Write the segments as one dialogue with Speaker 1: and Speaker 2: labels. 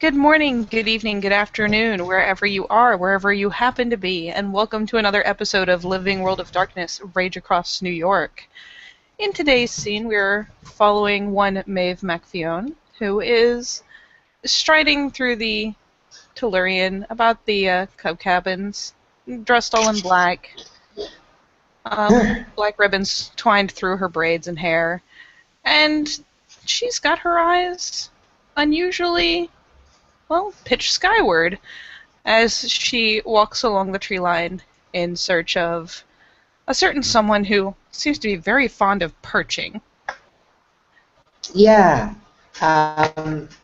Speaker 1: Good morning, good evening, good afternoon, wherever you are, wherever you happen to be, and welcome to another episode of Living World of Darkness, Rage Across New York. In today's scene, we're following one Maeve MacFionn, who is striding through the Tellurian about the cub cabins, dressed all in black, black ribbons twined through her braids and hair, and she's got her eyes unusually, well, pitched skyward as she walks along the tree line in search of a certain someone who seems to be very fond of perching.
Speaker 2: Yeah,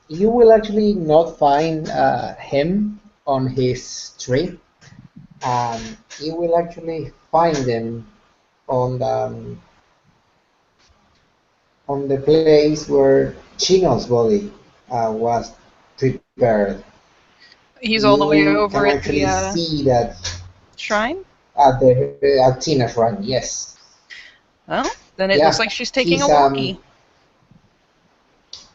Speaker 2: you will actually not find him on his trip. You will actually find him on the place where Chino's body was prepared.
Speaker 1: He's all the way
Speaker 2: You can
Speaker 1: over at
Speaker 2: actually
Speaker 1: the
Speaker 2: see that
Speaker 1: shrine.
Speaker 2: at Tina's run. Yes,
Speaker 1: Well, then it looks
Speaker 2: yeah,
Speaker 1: like she's taking a
Speaker 2: he's
Speaker 1: walkie.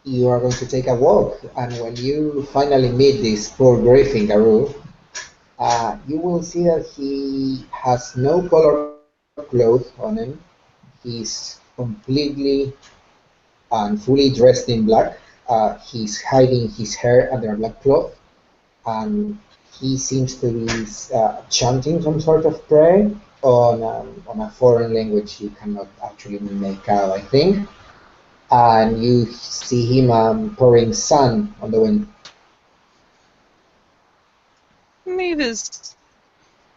Speaker 2: You are going to take a walk, and when you finally meet this poor Griffin Garou, you will see that he has no color clothes on him. He's completely and fully dressed in black. He's hiding his hair under a black cloth, and he seems to be chanting some sort of prayer on a foreign language you cannot actually make out, I think. And you see him pouring sun on the wind.
Speaker 1: Maeve is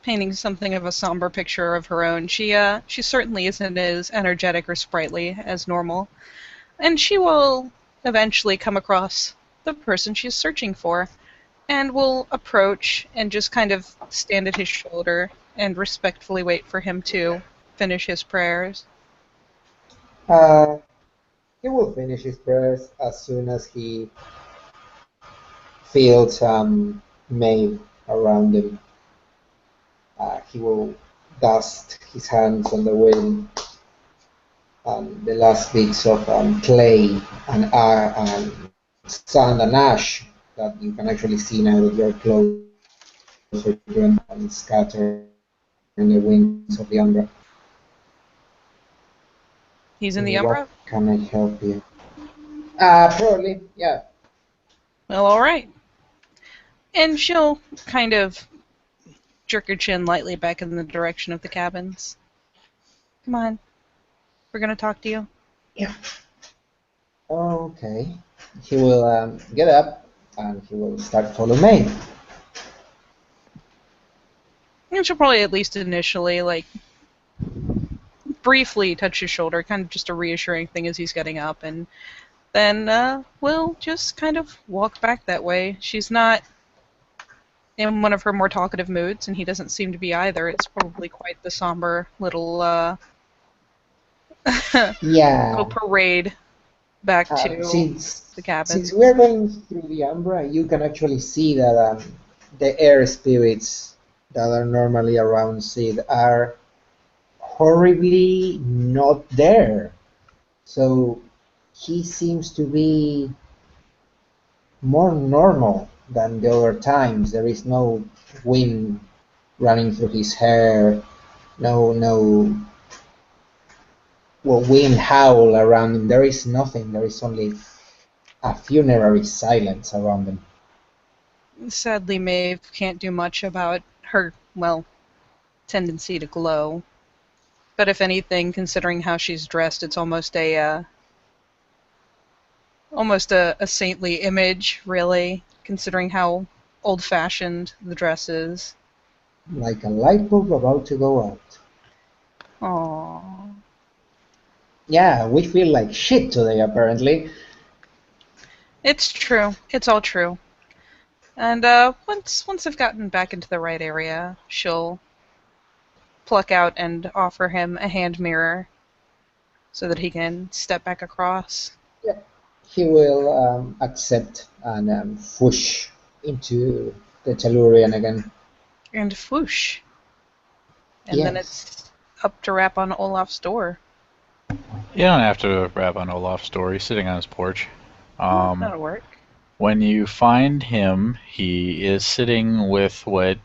Speaker 1: painting something of a somber picture of her own. She certainly isn't as energetic or sprightly as normal, and she will eventually come across the person she's searching for, and will approach and just kind of stand at his shoulder and respectfully wait for him to finish his prayers.
Speaker 2: Uh, he will finish his prayers as soon as he feels May around him. He will dust his hands on the wind, the last bits of clay and sand and ash that you can actually see now that you're closer to him and scatter in the wings of the Umbra.
Speaker 1: He's in the
Speaker 2: What
Speaker 1: Umbra?
Speaker 2: can I help you? Probably, yeah.
Speaker 1: Well, alright. And she'll kind of jerk her chin lightly back in the direction of the cabins. Come on. We're gonna talk to you.
Speaker 2: Yeah. Okay. He will get up and he will start following me.
Speaker 1: And she'll probably at least initially, briefly touch his shoulder, kind of just a reassuring thing as he's getting up, and then we'll just kind of walk back that way. She's not in one of her more talkative moods, and he doesn't seem to be either. It's probably quite the somber little
Speaker 2: Yeah.
Speaker 1: parade back to
Speaker 2: Since
Speaker 1: the cabins.
Speaker 2: we're going through the Umbra, you can actually see that the air spirits that are normally around Sid are horribly not there. So he seems to be more normal than the other times. There is no wind running through his hair, no wind howl around him. There is nothing. There is only a funerary silence around him.
Speaker 1: Sadly, Maeve can't do much about her, well, tendency to glow. But if anything, considering how she's dressed, it's almost a saintly image, really, considering how old-fashioned the dress is.
Speaker 2: Like a light bulb about to go out.
Speaker 1: Aww.
Speaker 2: Yeah, we feel like shit today, apparently.
Speaker 1: It's true. It's all true. And once I've gotten back into the right area, she'll pluck out and offer him a hand mirror so that he can step back across.
Speaker 2: Yeah. He will accept and whoosh into the Tellurian again.
Speaker 1: And whoosh. And then it's up to rap on Olaf's door.
Speaker 3: You don't have to rap on Olaf's door. He's sitting on his porch.
Speaker 1: That'll work.
Speaker 3: When you find him, he is sitting with what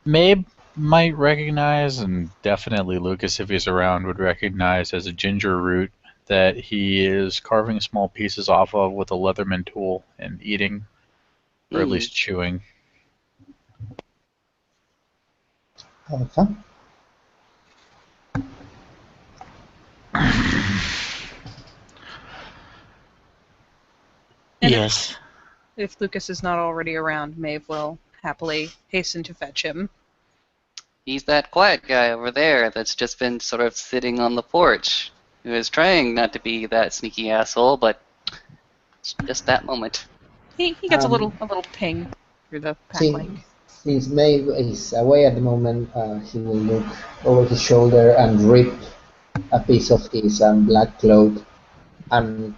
Speaker 3: Mabe might recognize, and definitely Lucas, if he's around, would recognize as a ginger root that he is carving small pieces off of with a Leatherman tool and eating, or at least chewing.
Speaker 2: Okay.
Speaker 1: And
Speaker 3: Yes.
Speaker 1: if Lucas is not already around, Maeve will happily hasten to fetch him.
Speaker 4: He's that quiet guy over there that's just been sort of sitting on the porch, who is trying not to be that sneaky asshole, but it's just that moment.
Speaker 1: He gets a
Speaker 2: Um,
Speaker 1: little ping through the pack
Speaker 2: since,
Speaker 1: link.
Speaker 2: since Maeve is away at the moment, he will look over his shoulder and rip a piece of his black cloth and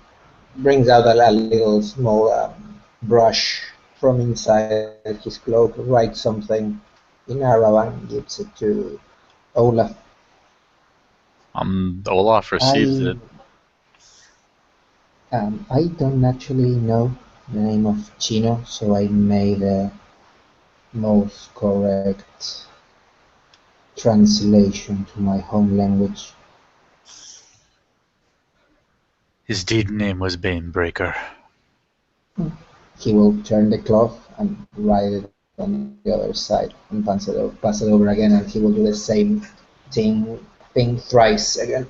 Speaker 2: brings out a little small brush from inside his cloak, writes something in Arrow and gives it to Olaf.
Speaker 3: Olaf receives it.
Speaker 2: I don't actually know the name of Chino, so I made the most correct translation to my home language.
Speaker 3: His deed name was Banebreaker.
Speaker 2: He will turn the cloth and write it on the other side and pass it over again, and he will do the same thing thrice again,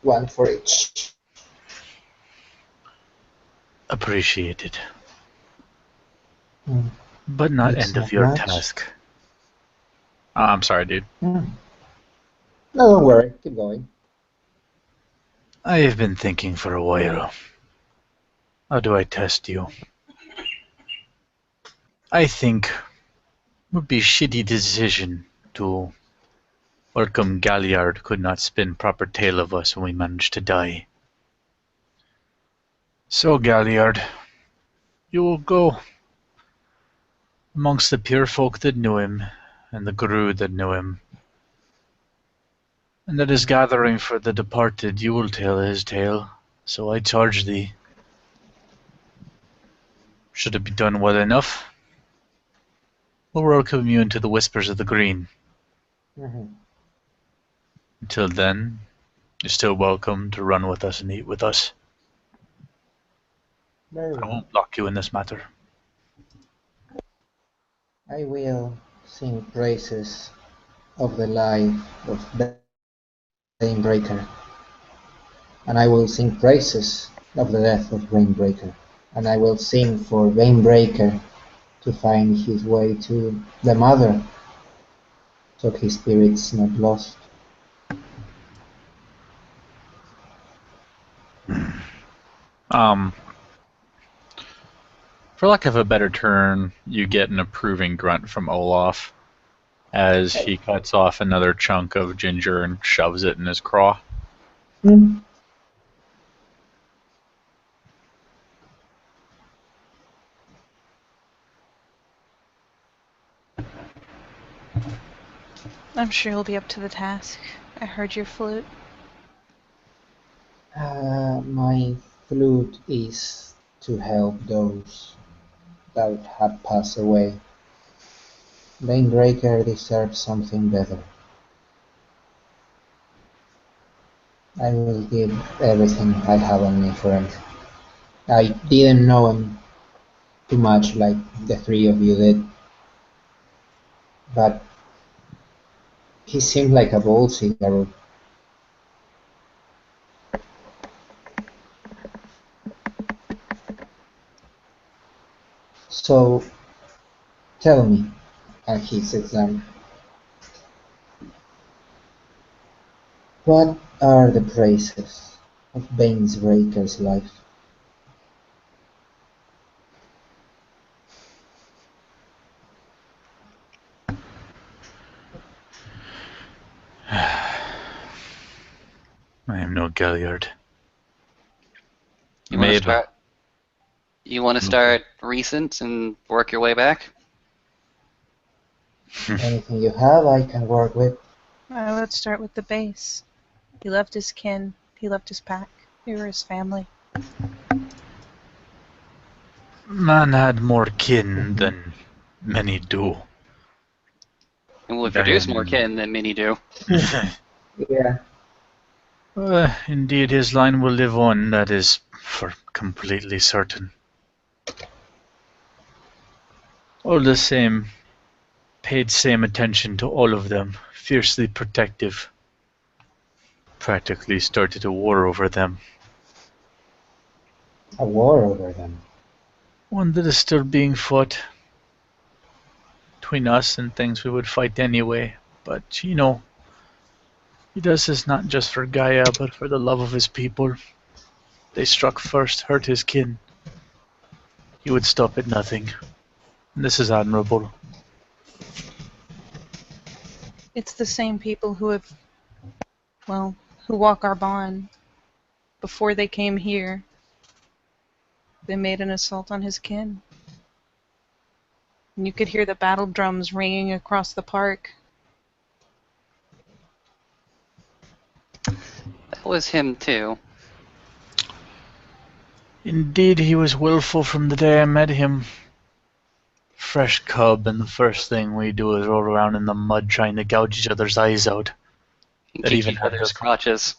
Speaker 2: one for each.
Speaker 3: Appreciated.
Speaker 2: Mm.
Speaker 3: But not
Speaker 2: It's
Speaker 3: end of
Speaker 2: not
Speaker 3: your
Speaker 2: much.
Speaker 3: task. I'm sorry, dude.
Speaker 2: No, don't worry. Keep going.
Speaker 3: I have been thinking for a while. How do I test you? I think it would be a shitty decision to welcome Galliard could not spin proper tale of us when we managed to die. So, Galliard, you will go amongst the pure folk that knew him, and the Gru that knew him. And that is gathering for the departed, you will tell his tale. So I charge thee. Should it be done well enough, we'll welcome you into the whispers of the green.
Speaker 2: Mm-hmm.
Speaker 3: Until then, you're still welcome to run with us and eat with us.
Speaker 2: Very
Speaker 3: I
Speaker 2: well.
Speaker 3: won't block you in this matter.
Speaker 2: I will sing praises of the life of Banebreaker, and I will sing praises of the death of Rainbreaker, and I will sing for Rainbreaker to find his way to the Mother, so his spirit's not lost.
Speaker 3: For lack of a better term, you get an approving grunt from Olaf as he cuts off another chunk of ginger and shoves it in his craw.
Speaker 2: Mm.
Speaker 1: I'm sure you'll be up to the task. I heard your flute.
Speaker 2: My flute is to help those that have passed away. Rainbreaker deserves something better. I will give everything I have on me for him. I didn't know him too much like the three of you did, but he seemed like a ballsy Garou. So tell me, and he sits down, what are the praises of Banebreaker's life?
Speaker 3: I am no Galliard.
Speaker 4: You want to
Speaker 3: Maybe.
Speaker 4: start? You want to start recent and work your way back?
Speaker 2: Anything you have I can work with.
Speaker 1: Let's start with the base. He loved his kin. He loved his pack. We were his family.
Speaker 3: Man had more kin than many do.
Speaker 4: And will produce more
Speaker 3: Then,
Speaker 4: kin than many do.
Speaker 2: Yeah.
Speaker 3: indeed, his line will live on, that is for completely certain. All the same, paid same attention to all of them, fiercely protective. Practically started a war over them.
Speaker 2: A war over them.
Speaker 3: One that is still being fought between us and things we would fight anyway. But, you know, he does this not just for Gaia, but for the love of his people. They struck first, hurt his kin. He would stop at nothing. And this is admirable.
Speaker 1: It's the same people who have, well, who walk our bond. Before they came here, they made an assault on his kin. And you could hear the battle drums ringing across the park.
Speaker 4: That was him too.
Speaker 3: Indeed, he was willful from the day I met him. Fresh cub, and the first thing we do is roll around in the mud trying to gouge each other's eyes out.
Speaker 4: And
Speaker 3: That
Speaker 4: kick
Speaker 3: even
Speaker 4: each
Speaker 3: had
Speaker 4: other's
Speaker 3: the-
Speaker 4: crotches.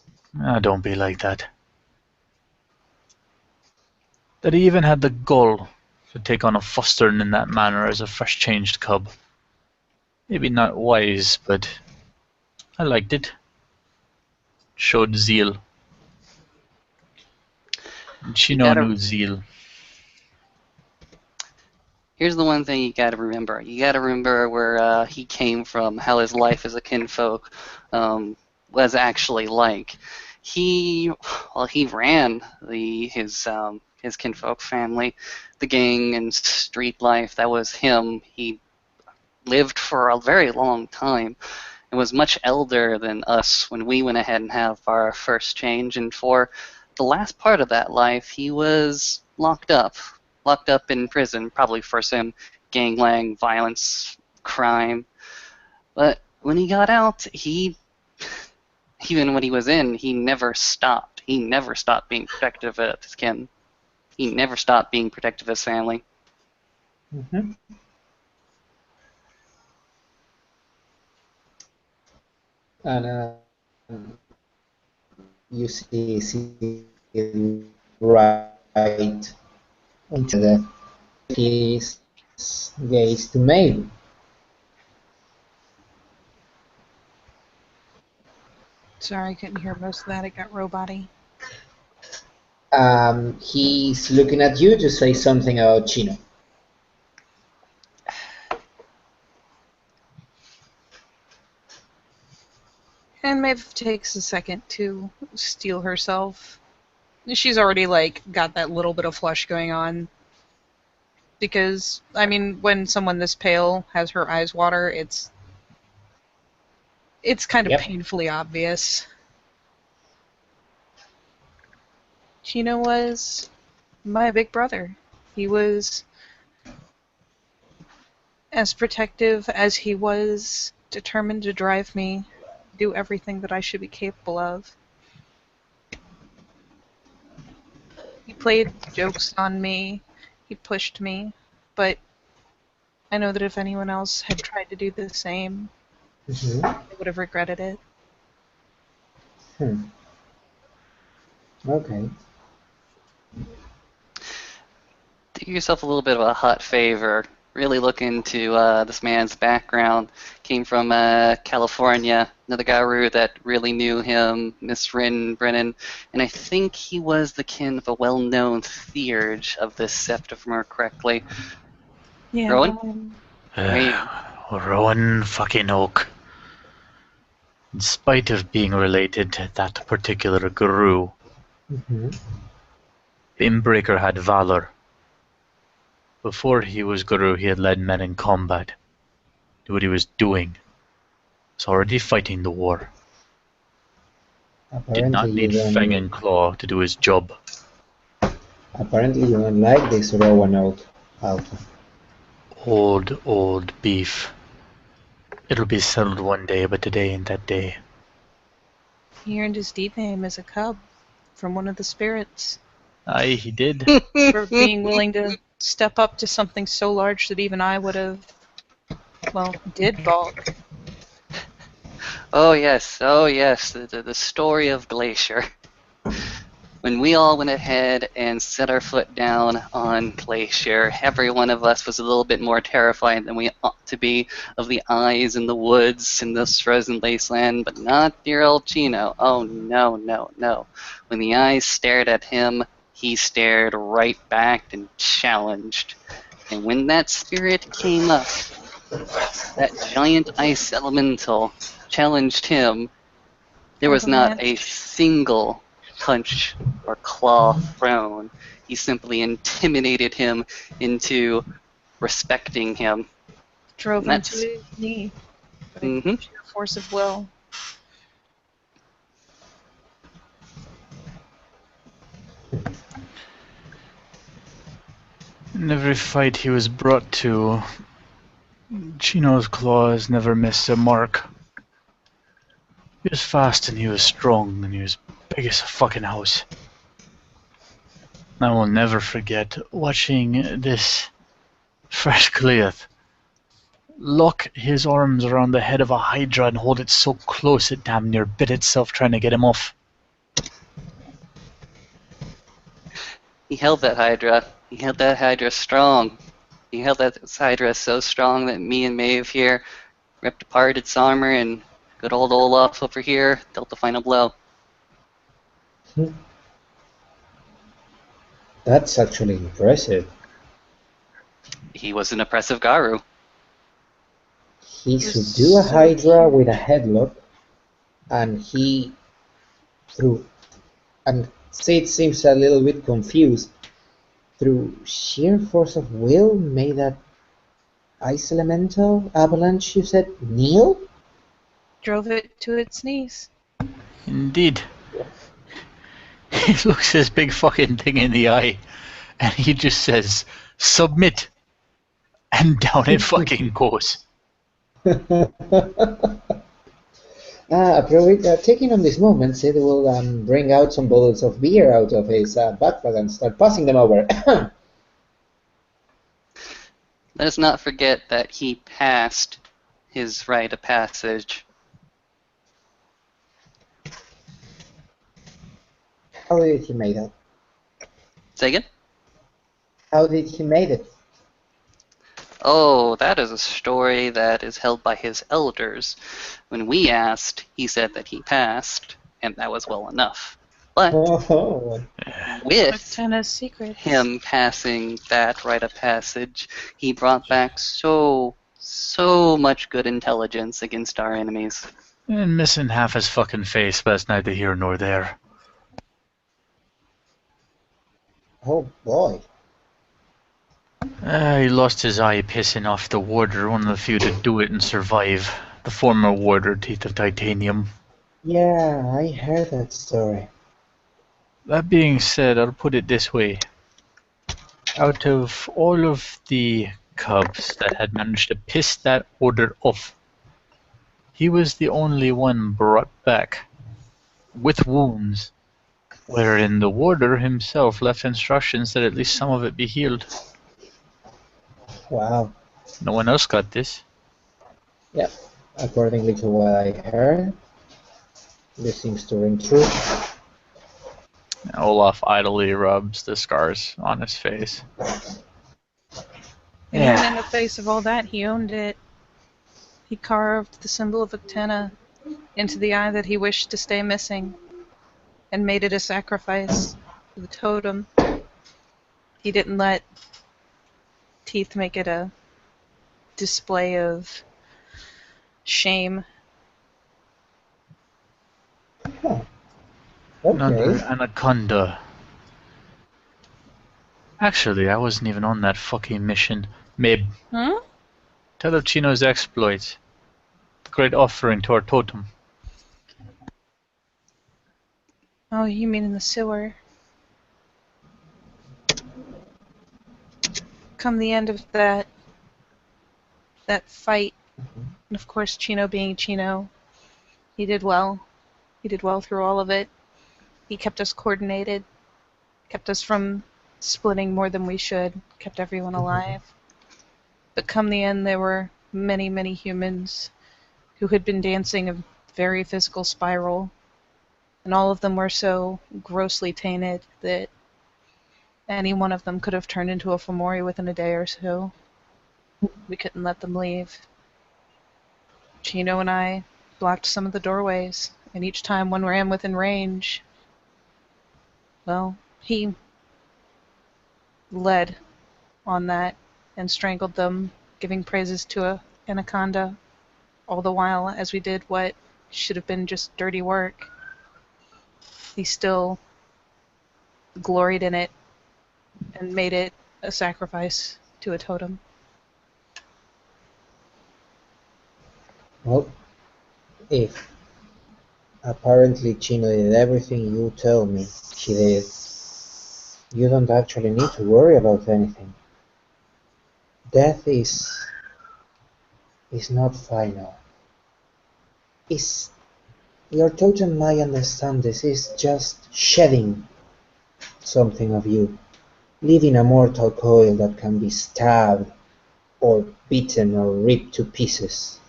Speaker 3: Don't be like that. That he even had the gall to take on a fostering in that manner as a fresh changed cub. Maybe not wise, but I liked it. Showed zeal. And
Speaker 4: You
Speaker 3: Chino
Speaker 4: gotta-
Speaker 3: knew zeal.
Speaker 4: Here's the one thing you gotta remember. You gotta remember where he came from, how his life as a kinfolk was actually like. He ran his kinfolk family, the gang and street life. That was him. He lived for a very long time and was much elder than us when we went ahead and have our first change. And for the last part of that life, he was locked up in prison, probably for some gangland violence, crime. But when he got out, even when he was in, he never stopped. He never stopped being protective of his kin. He never stopped being protective of his family.
Speaker 2: Mm-hmm. And you see right into his gaze to Maeve.
Speaker 1: Sorry, I couldn't hear most of that. It got robot-y.
Speaker 2: He's looking at you to say something about Chino.
Speaker 1: And Maeve takes a second to steel herself. She's already, like, got that little bit of flush going on. Because, I mean, when someone this pale has her eyes water, it's kind of
Speaker 2: Yep.
Speaker 1: painfully obvious. Chino was my big brother. He was as protective as he was determined to drive me do everything that I should be capable of. He played jokes on me, he pushed me, but I know that if anyone else had tried to do the same,
Speaker 2: Mm-hmm.
Speaker 1: they would have regretted it.
Speaker 2: Okay.
Speaker 4: Do yourself a little bit of a hot favor. Really look into this man's background. Came from California. Another Garu that really knew him, Miss Rin Brennan, and I think he was the kin of a well-known theurge of this sept, if I remember correctly.
Speaker 1: Yeah,
Speaker 4: Rowan? Hey.
Speaker 3: Rowan fucking Oak. In spite of being related to that particular guru,
Speaker 2: Mm-hmm.
Speaker 3: Inbreaker had valor. Before he was guru, he had led men in combat. Knew what he was doing. Was already fighting the war. Did not
Speaker 2: Apparently you
Speaker 3: need Fang and
Speaker 2: don't.
Speaker 3: Claw to do his job.
Speaker 2: Apparently you don't like this Roanoke Alpha.
Speaker 3: Old beef. It'll be settled one day, but today ain't that day.
Speaker 1: he earned his deed name as a cub from one of the spirits
Speaker 3: Aye, he did.
Speaker 1: for being willing to step up to something so large that even I would have, well, did balk.
Speaker 4: Oh yes, the story of Glacier. When we all went ahead and set our foot down on Glacier, every one of us was a little bit more terrified than we ought to be of the eyes in the woods in this frozen wasteland, but not dear old Chino. Oh no, no, no. When the eyes stared at him, he stared right back and challenged. And when that spirit came up, that giant ice elemental challenged him, there was not a
Speaker 1: Avalanche.
Speaker 4: single punch or claw thrown. He simply intimidated him into respecting him.
Speaker 1: Drove
Speaker 4: And
Speaker 1: him to
Speaker 4: that's.
Speaker 1: his knee by
Speaker 4: Hmm.
Speaker 1: sheer force of will.
Speaker 3: In every fight he was brought to, Chino's claws never missed a mark. He was fast and he was strong and he was big as a fucking house. I will never forget watching this fresh Goliath lock his arms around the head of a Hydra and hold it so close it damn near bit itself trying to get him off.
Speaker 4: He held that Hydra. He held that Hydra strong. He held that Hydra so strong that me and Maeve here ripped apart its armor, and good old Olaf over here dealt the final blow.
Speaker 2: That's actually impressive.
Speaker 4: He was an oppressive Garu.
Speaker 2: He
Speaker 1: It was
Speaker 2: subdued a
Speaker 1: so
Speaker 2: Hydra with a
Speaker 1: cute.
Speaker 2: headlock, and he through and Sid seems a little bit confused. Through sheer force of will, made that ice elemental avalanche. You said kneel?
Speaker 1: Drove it to its knees.
Speaker 3: Indeed. He looks this big fucking thing in the eye and he just says, "Submit!" And down it fucking goes.
Speaker 2: Taking on this moment, Sid will bring out some bottles of beer out of his backpack and start passing them over.
Speaker 4: Let us not forget that he passed his rite of passage.
Speaker 2: How did he make that?
Speaker 4: Say again?
Speaker 2: How did he make it?
Speaker 4: Oh, that is a story that is held by his elders. When we asked, he said that he passed, and that was well enough. But
Speaker 2: Oh,
Speaker 4: with
Speaker 1: Octena's secrets.
Speaker 4: him passing that rite of passage, he brought back so much good intelligence against our enemies.
Speaker 3: And missing half his fucking face, but that's neither here nor there.
Speaker 2: oh boy.
Speaker 3: He lost his eye pissing off the warder, one of the few to do it and survive. The former warder, Teeth of Titanium.
Speaker 2: Yeah, I heard that story.
Speaker 3: That being said, I'll put it this way. Out of all of the cubs that had managed to piss that order off, he was the only one brought back with wounds, wherein the warder himself left instructions that at least some of it be healed.
Speaker 2: Wow.
Speaker 3: No one else got this.
Speaker 2: Yeah, accordingly to what I heard, this seems to ring true.
Speaker 3: Olaf idly rubs the scars on his face.
Speaker 1: And even in the face of all that, he owned it. He carved the symbol of Octena into the eye that he wished to stay missing, and made it a sacrifice to the totem. He didn't let Teeth make it a display of shame.
Speaker 2: Huh.
Speaker 3: Another
Speaker 2: Okay.
Speaker 3: anaconda. Actually, I wasn't even on that fucking mission. Mib,
Speaker 1: Huh?
Speaker 3: tell of Chino's exploits. The great offering to our totem.
Speaker 1: Oh, you mean in the sewer? Come the end of that fight, and of course Chino being Chino, he did well. He did well through all of it. He kept us coordinated, kept us from splitting more than we should, kept everyone alive. But come the end, there were many, many humans who had been dancing a very physical spiral, and all of them were so grossly tainted that any one of them could have turned into a Fomori within a day or so. We couldn't let them leave. Chino and I blocked some of the doorways, and each time one ran within range, well, he led on that and strangled them, giving praises to a anaconda, all the while as we did what should have been just dirty work. He still gloried in it and made it a sacrifice to a totem.
Speaker 2: Well, if apparently Chino did everything you tell me he did, you don't actually need to worry about anything. Death is not final. Is your totem might understand this is just shedding something of you, leaving a mortal coil that can be stabbed or beaten or ripped to pieces.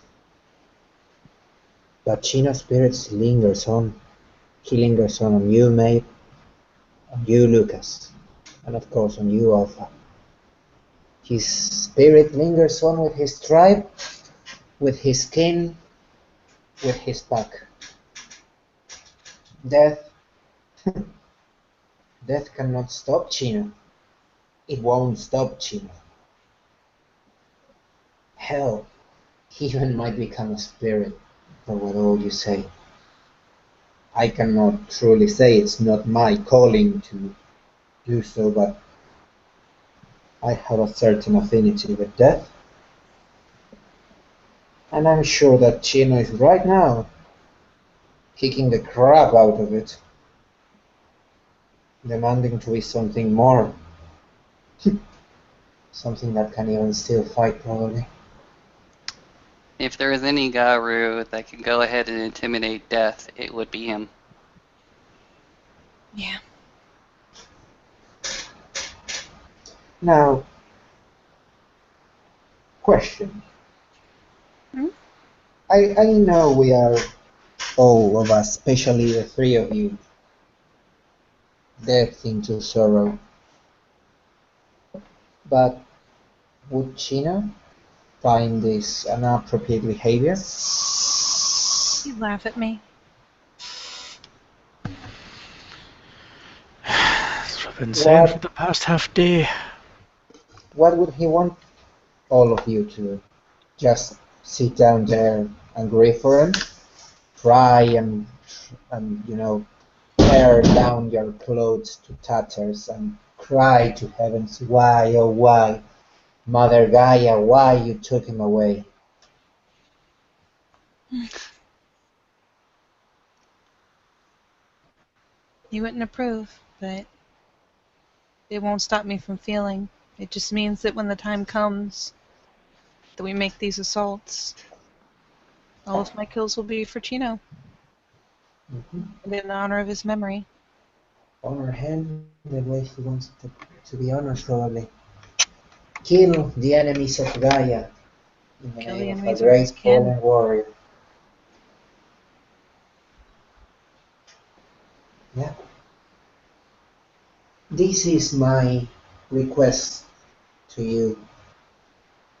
Speaker 2: But Chino's spirit lingers on. He lingers on you, Maeve, on you, Lucas, and of course on you, Alpha. His spirit lingers on with his tribe, with his kin, with his pack. Death, death cannot stop Chino. It won't stop Chino. Hell, he even might become a spirit, for what all you say. I cannot truly say it's not my calling to do so, but I have a certain affinity with death. And I'm sure that Chino is right now kicking the crap out of it, demanding to be something more. Something that can even still fight, probably.
Speaker 4: If there is any Garu that can go ahead and intimidate death, it would be him.
Speaker 1: Yeah.
Speaker 2: Now, question.
Speaker 1: Hmm?
Speaker 2: I know we are, all of us, especially the three of you, depth into sorrow. But would Chino find this an appropriate behavior?
Speaker 1: You laugh at me.
Speaker 3: That's what I've been saying for the past half day.
Speaker 2: What would he want all of you to do? Just sit down there and grieve for him? Cry and tear down your clothes to tatters and cry to heavens, why, oh why, Mother Gaia, why you took him away?
Speaker 1: You wouldn't approve, but it won't stop me from feeling. It just means that when the time comes that we make these assaults, all of my kills will be for Chino, and in honor of his memory.
Speaker 2: Honor him the way he wants to be honored, probably. Kill the enemies of Gaia in the
Speaker 1: Kill the
Speaker 2: name of a
Speaker 1: enemies of his
Speaker 2: great
Speaker 1: kin.
Speaker 2: fallen warrior. Yeah. This is my request to you,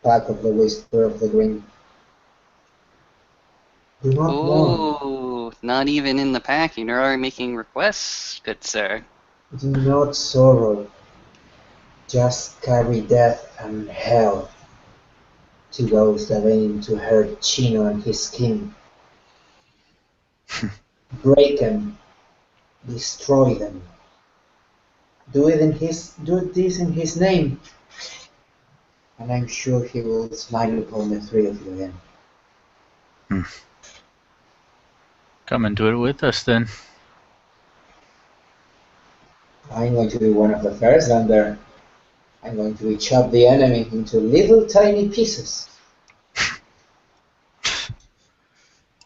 Speaker 2: Pack of the Whisper of the Green. Do not mourn.
Speaker 4: Ooh, not even in the pack. You're already making requests, good sir.
Speaker 2: Do not sorrow. Just carry death and hell to those that aim to hurt Chino and his kin. Break them. Destroy them. Do this in his name. And I'm sure he will smile upon the three of you again.
Speaker 3: Come and do it with us then.
Speaker 2: I'm going to be one of the first down there. I'm going to chop the enemy into little tiny pieces.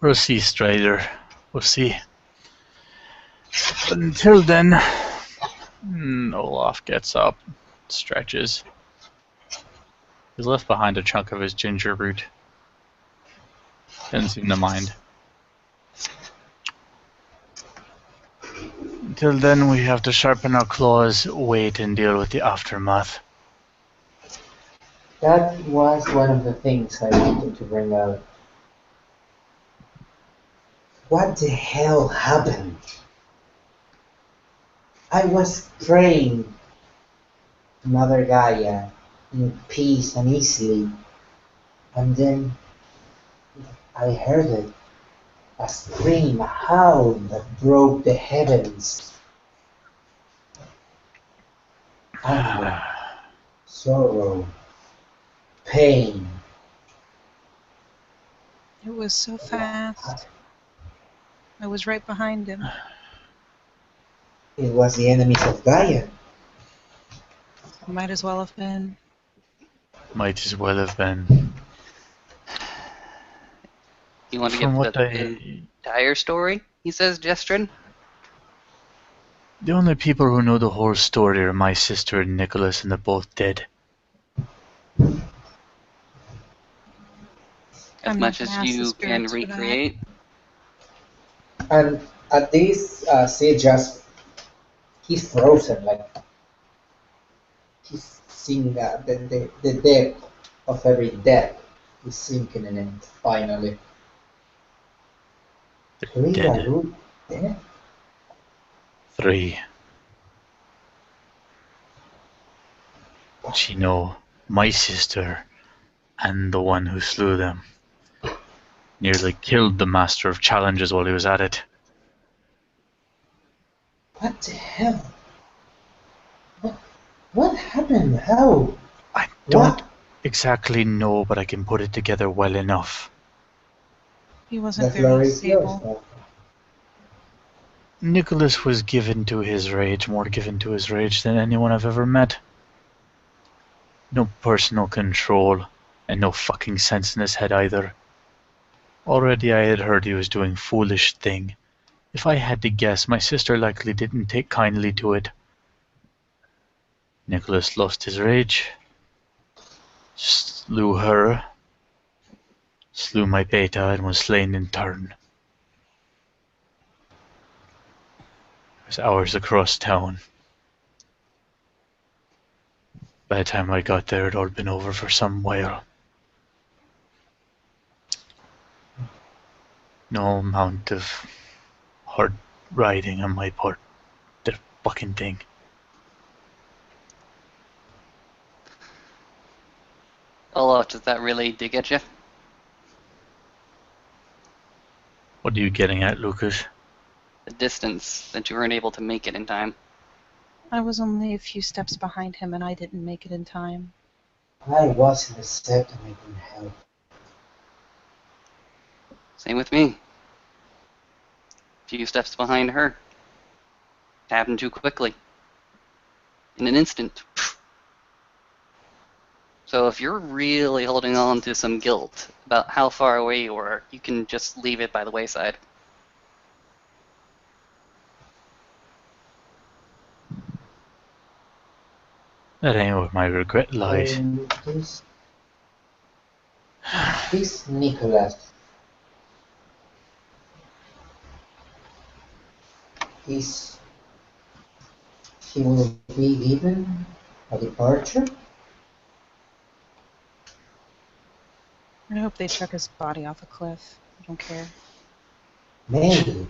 Speaker 3: We'll see, Strider. We'll see. But until then, Olaf gets up, stretches. He's left behind a chunk of his ginger root. Doesn't seem to mind. Until then, we have to sharpen our claws, wait, and deal with the aftermath.
Speaker 2: That was one of the things I wanted to bring out. What the hell happened? I was praying to Mother Gaia in peace and easily, and then I heard it. A scream, a howl that broke the heavens. Anger, sorrow, pain.
Speaker 1: It was so fast. I was right behind him.
Speaker 2: It was the enemies of Gaia.
Speaker 1: Might as well have been.
Speaker 3: Might as well have been.
Speaker 4: You want to
Speaker 3: From
Speaker 4: get
Speaker 3: what
Speaker 4: the entire story? He says, gesturing.
Speaker 3: The only people who know the whole story are my sister and Nicholas, and they're both dead.
Speaker 4: As
Speaker 1: I'm not
Speaker 4: much
Speaker 1: gonna
Speaker 4: as
Speaker 1: ask the
Speaker 4: you can
Speaker 1: spirits for that.
Speaker 4: recreate.
Speaker 2: And at this, Sid just, he's frozen, like, he's seeing the depth of every death is sinking in him, finally.
Speaker 3: They're dead.
Speaker 2: Garou dead?
Speaker 3: 3. Chino, my sister, and the one who slew them. Nearly killed the Master of Challenges while he was at it.
Speaker 2: What the hell? What happened? How?
Speaker 3: I don't
Speaker 2: What?
Speaker 3: exactly know, but I can put it together well enough.
Speaker 1: He wasn't
Speaker 2: The floor
Speaker 1: very
Speaker 2: is yours
Speaker 1: stable.
Speaker 2: now.
Speaker 3: Nicholas was given to his rage, more given to his rage than anyone I've ever met. No personal control, and no fucking sense in his head either. Already I had heard he was doing foolish thing. If I had to guess, my sister likely didn't take kindly to it. Nicholas lost his rage, slew her, slew my beta, and was slain in turn. It was hours across town. By the time I got there, it'd all been over for some while. No amount of hard riding on my part. The fucking thing.
Speaker 4: Oh, does that really dig at you?
Speaker 3: What are you getting at, Lucas?
Speaker 4: The distance that you weren't able to make it in time.
Speaker 1: I was only a few steps behind him and I didn't make it in time.
Speaker 2: I was in the set and I couldn't help.
Speaker 4: Same with me. Few steps behind her. It happened too quickly. In an instant. So if you're really holding on to some guilt about how far away you were, you can just leave it by the wayside.
Speaker 3: That ain't where my regret lies.
Speaker 2: This Nicholas is, he will be given a departure?
Speaker 1: I hope they chuck his body off a cliff. I don't care.
Speaker 2: Maybe.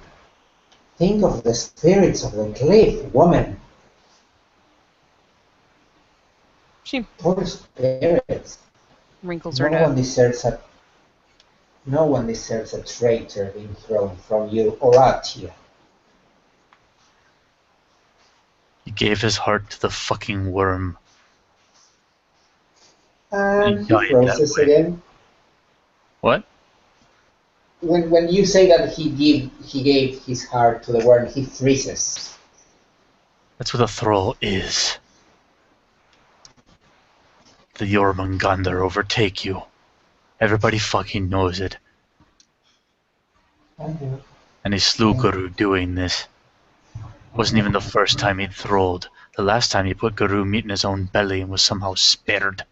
Speaker 2: Think of the spirits of the cliff, woman.
Speaker 1: She
Speaker 2: Poor spirits.
Speaker 1: wrinkles
Speaker 2: No
Speaker 1: her
Speaker 2: one
Speaker 1: nose.
Speaker 2: deserves a no one deserves a traitor being thrown from you or at you.
Speaker 3: He gave his heart to the fucking worm.
Speaker 2: And
Speaker 3: He
Speaker 2: he
Speaker 3: died that
Speaker 2: freezes
Speaker 3: way.
Speaker 2: again.
Speaker 3: What?
Speaker 2: When you say that he gave his heart to the worm, he freezes.
Speaker 3: That's what a thrall is. The Jormungandr overtake you. Everybody fucking knows it.
Speaker 2: I know.
Speaker 3: And he slew Guru doing this. Wasn't even the first time he'd thralled. The last time he put Guru meat in his own belly and was somehow spared.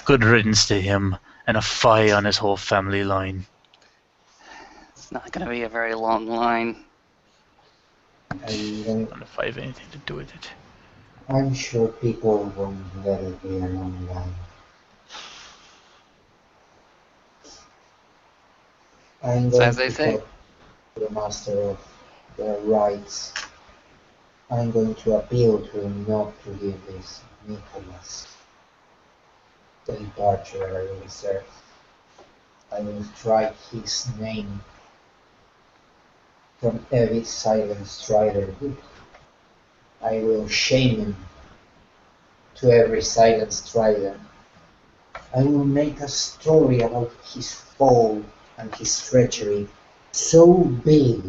Speaker 3: Good riddance to him, and a fie on his whole family line.
Speaker 4: It's not going to be a very long line.
Speaker 2: I
Speaker 3: I don't know if I have anything to do with it.
Speaker 2: I'm sure people won't let it be a long line. I'm
Speaker 4: So
Speaker 2: going
Speaker 4: as they
Speaker 2: to
Speaker 4: say,
Speaker 2: talk to the master of their rights. I'm going to appeal to him not to give this Nicholas the departure I deserve. I will strike his name from every silent strider book. I will shame him to every silent strider. I will make a story about his fall and his treachery so big,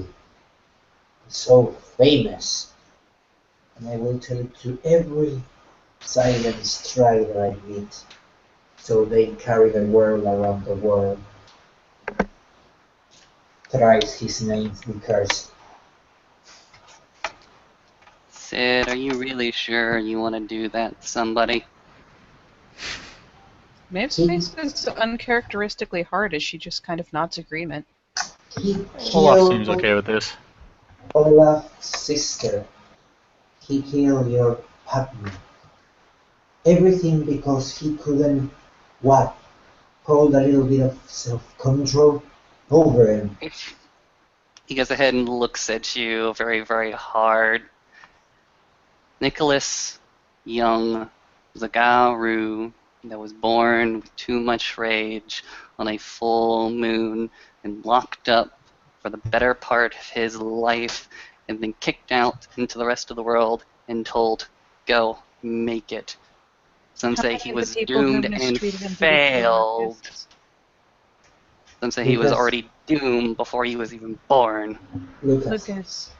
Speaker 2: so famous, and I will tell it to every silent strider I meet, so they carry the world around the world. Thrice his name be cursed.
Speaker 4: Sid, are you really sure you want to do that to somebody?
Speaker 1: Maeve's
Speaker 2: He,
Speaker 1: face is uncharacteristically hard as she just kind of nods agreement.
Speaker 2: he
Speaker 3: Olaf seems
Speaker 2: killed
Speaker 3: okay with this.
Speaker 2: Olaf's sister. He killed your partner. Everything because he couldn't, what, hold a little bit of self-control over him.
Speaker 4: He goes ahead and looks at you very, very hard. Nicholas Young was a Garu that was born with too much rage on a full moon and locked up for the better part of his life and then kicked out into the rest of the world and told, go, make it. Some
Speaker 1: How
Speaker 4: say
Speaker 1: many
Speaker 4: he
Speaker 1: of the
Speaker 4: was
Speaker 1: people who
Speaker 4: doomed and
Speaker 1: mistreated him did he kill,
Speaker 4: failed.
Speaker 1: Lucas?
Speaker 4: Some say he was
Speaker 2: Lucas,
Speaker 4: already doomed before he was even born.
Speaker 2: Lucas,
Speaker 1: Lucas,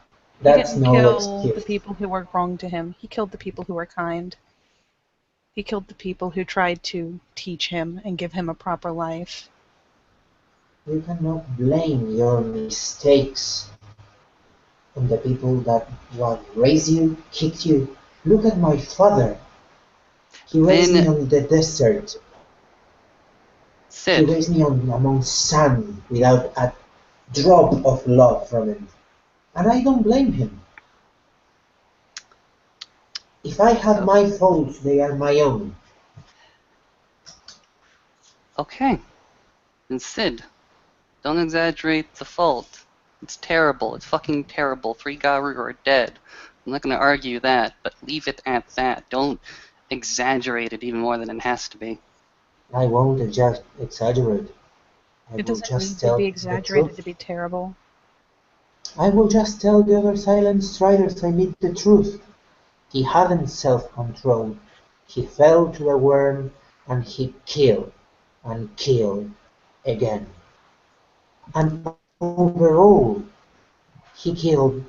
Speaker 1: he
Speaker 2: that's
Speaker 1: didn't
Speaker 2: no
Speaker 1: kill the
Speaker 2: excuse.
Speaker 1: people who were wrong to him. He killed the people who were kind. He killed the people who tried to teach him and give him a proper life.
Speaker 2: You cannot blame your mistakes on the people that what raised you, kicked you. Look at my father. He raised me
Speaker 4: Then,
Speaker 2: on the desert. He
Speaker 4: Sid,
Speaker 2: raised me on among sand without a drop of love from him. And I don't blame him. If I have
Speaker 4: oh,
Speaker 2: my faults, they are my own.
Speaker 4: okay. And Sid, don't exaggerate the fault. It's terrible. It's fucking terrible. 3 Garu are dead. I'm not going to argue that, but leave it at that. Don't exaggerate it even more than it has to be.
Speaker 2: I won't just exaggerate. I
Speaker 1: It
Speaker 2: will
Speaker 1: doesn't
Speaker 2: just
Speaker 1: need to be
Speaker 2: tell the
Speaker 1: exaggerated to
Speaker 2: truth.
Speaker 1: be terrible.
Speaker 2: I will just tell the other silent striders I meet the truth. He hadn't self-control. He fell to the worm and he killed and killed again. And overall, he killed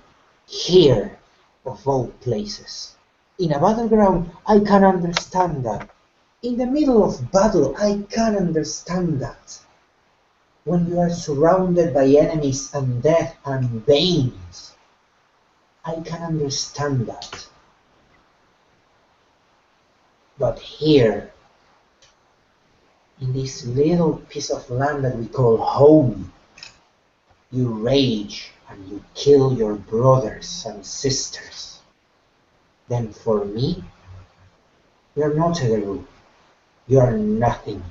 Speaker 2: here, of all places. In a battleground, I can understand that. In the middle of battle, I can understand that. When you are surrounded by enemies and death and veins, I can understand that. But here, in this little piece of land that we call home, you rage and you kill your brothers and sisters. Then for me, you're not a guru. You are nothing.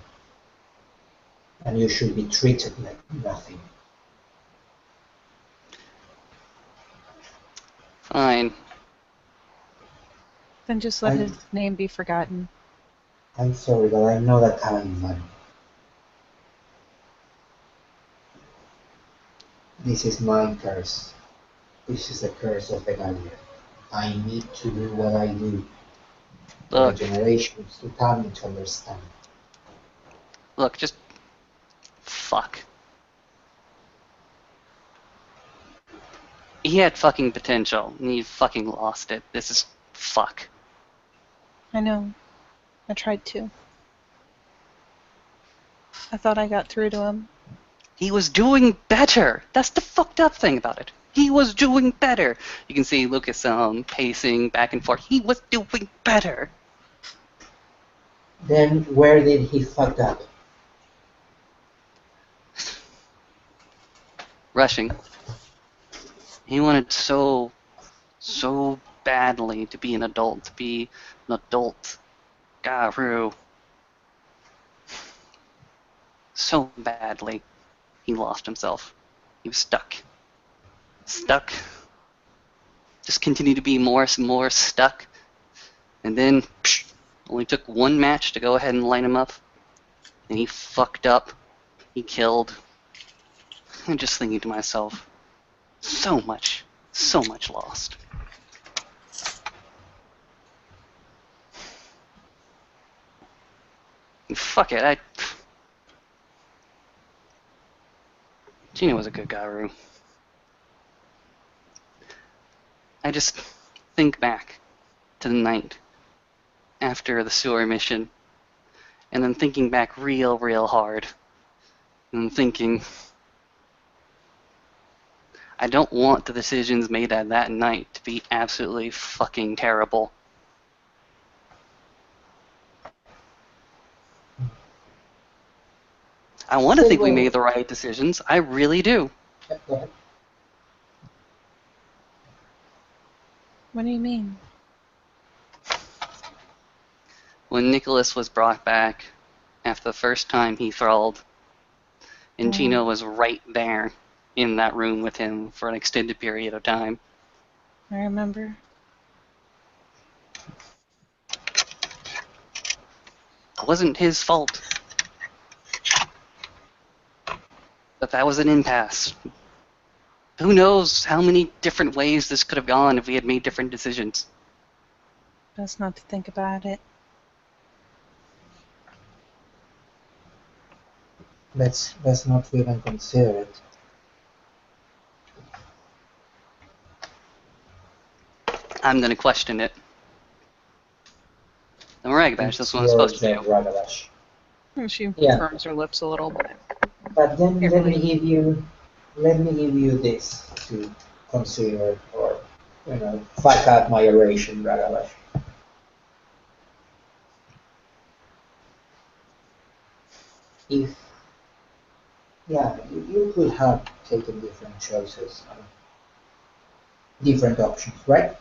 Speaker 2: And you should be treated like nothing.
Speaker 4: Fine.
Speaker 1: Then just let
Speaker 2: I,
Speaker 1: his name be forgotten.
Speaker 2: I'm sorry, but I'm not a kind man. This is my curse. This is the curse of the Gallier. I need to do what I do for the
Speaker 4: Look,
Speaker 2: generations to come to understand.
Speaker 4: look, just fuck. He had fucking potential, and he fucking lost it. This is fuck.
Speaker 1: I know. I tried to. I thought I got through to him.
Speaker 4: He was doing better. That's the fucked up thing about it. He was doing better. You can see Lucas pacing back and forth. He was doing better.
Speaker 2: Then where did he fuck up?
Speaker 4: Rushing. He wanted so badly to be an adult, Garou. So badly. He lost himself. He was stuck. Stuck. Just continued to be more stuck. And then, only took one match to go ahead and light him up. And he fucked up. He killed. I'm just thinking to myself, so much lost. And fuck it, Gina was a good Garou. I just think back to the night after the sewer mission, and then thinking back real hard, and thinking, I don't want the decisions made at that night to be absolutely fucking terrible. I want to think we made the right decisions. I really do.
Speaker 2: Go ahead.
Speaker 1: What do you mean?
Speaker 4: When Nicholas was brought back after the first time he thralled, and Gino was right there in that room with him for an extended period of time.
Speaker 1: I remember.
Speaker 4: It wasn't his fault. But that was an impasse. Who knows how many different ways this could have gone if we had made different decisions.
Speaker 1: Best not to think about it.
Speaker 2: Let's not even consider it.
Speaker 4: I'm gonna question it. The Ragabash, that's what I'm supposed to do.
Speaker 2: Ragabash.
Speaker 1: And she firms her lips a little bit.
Speaker 2: But then let me give you this to consider, or fuck out my oration, Ragabash. If you could have taken different choices, different options, right?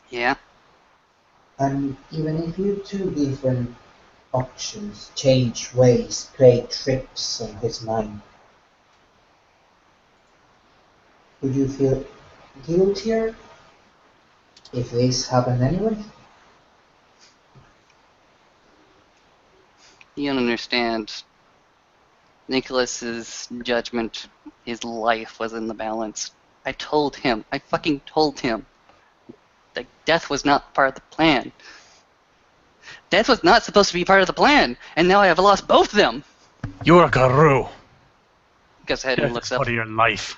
Speaker 4: Yeah.
Speaker 2: And even if you took different options, change ways, play tricks on his mind, would you feel guiltier if this happened anyway?
Speaker 4: You don't understand. Nicholas's judgment, his life was in the balance. I fucking told him, that death was not part of the plan. Death was not supposed to be part of the plan, and now I have lost both of them.
Speaker 5: You're a Garou.
Speaker 4: Goes ahead and looks up.
Speaker 5: Part of your life.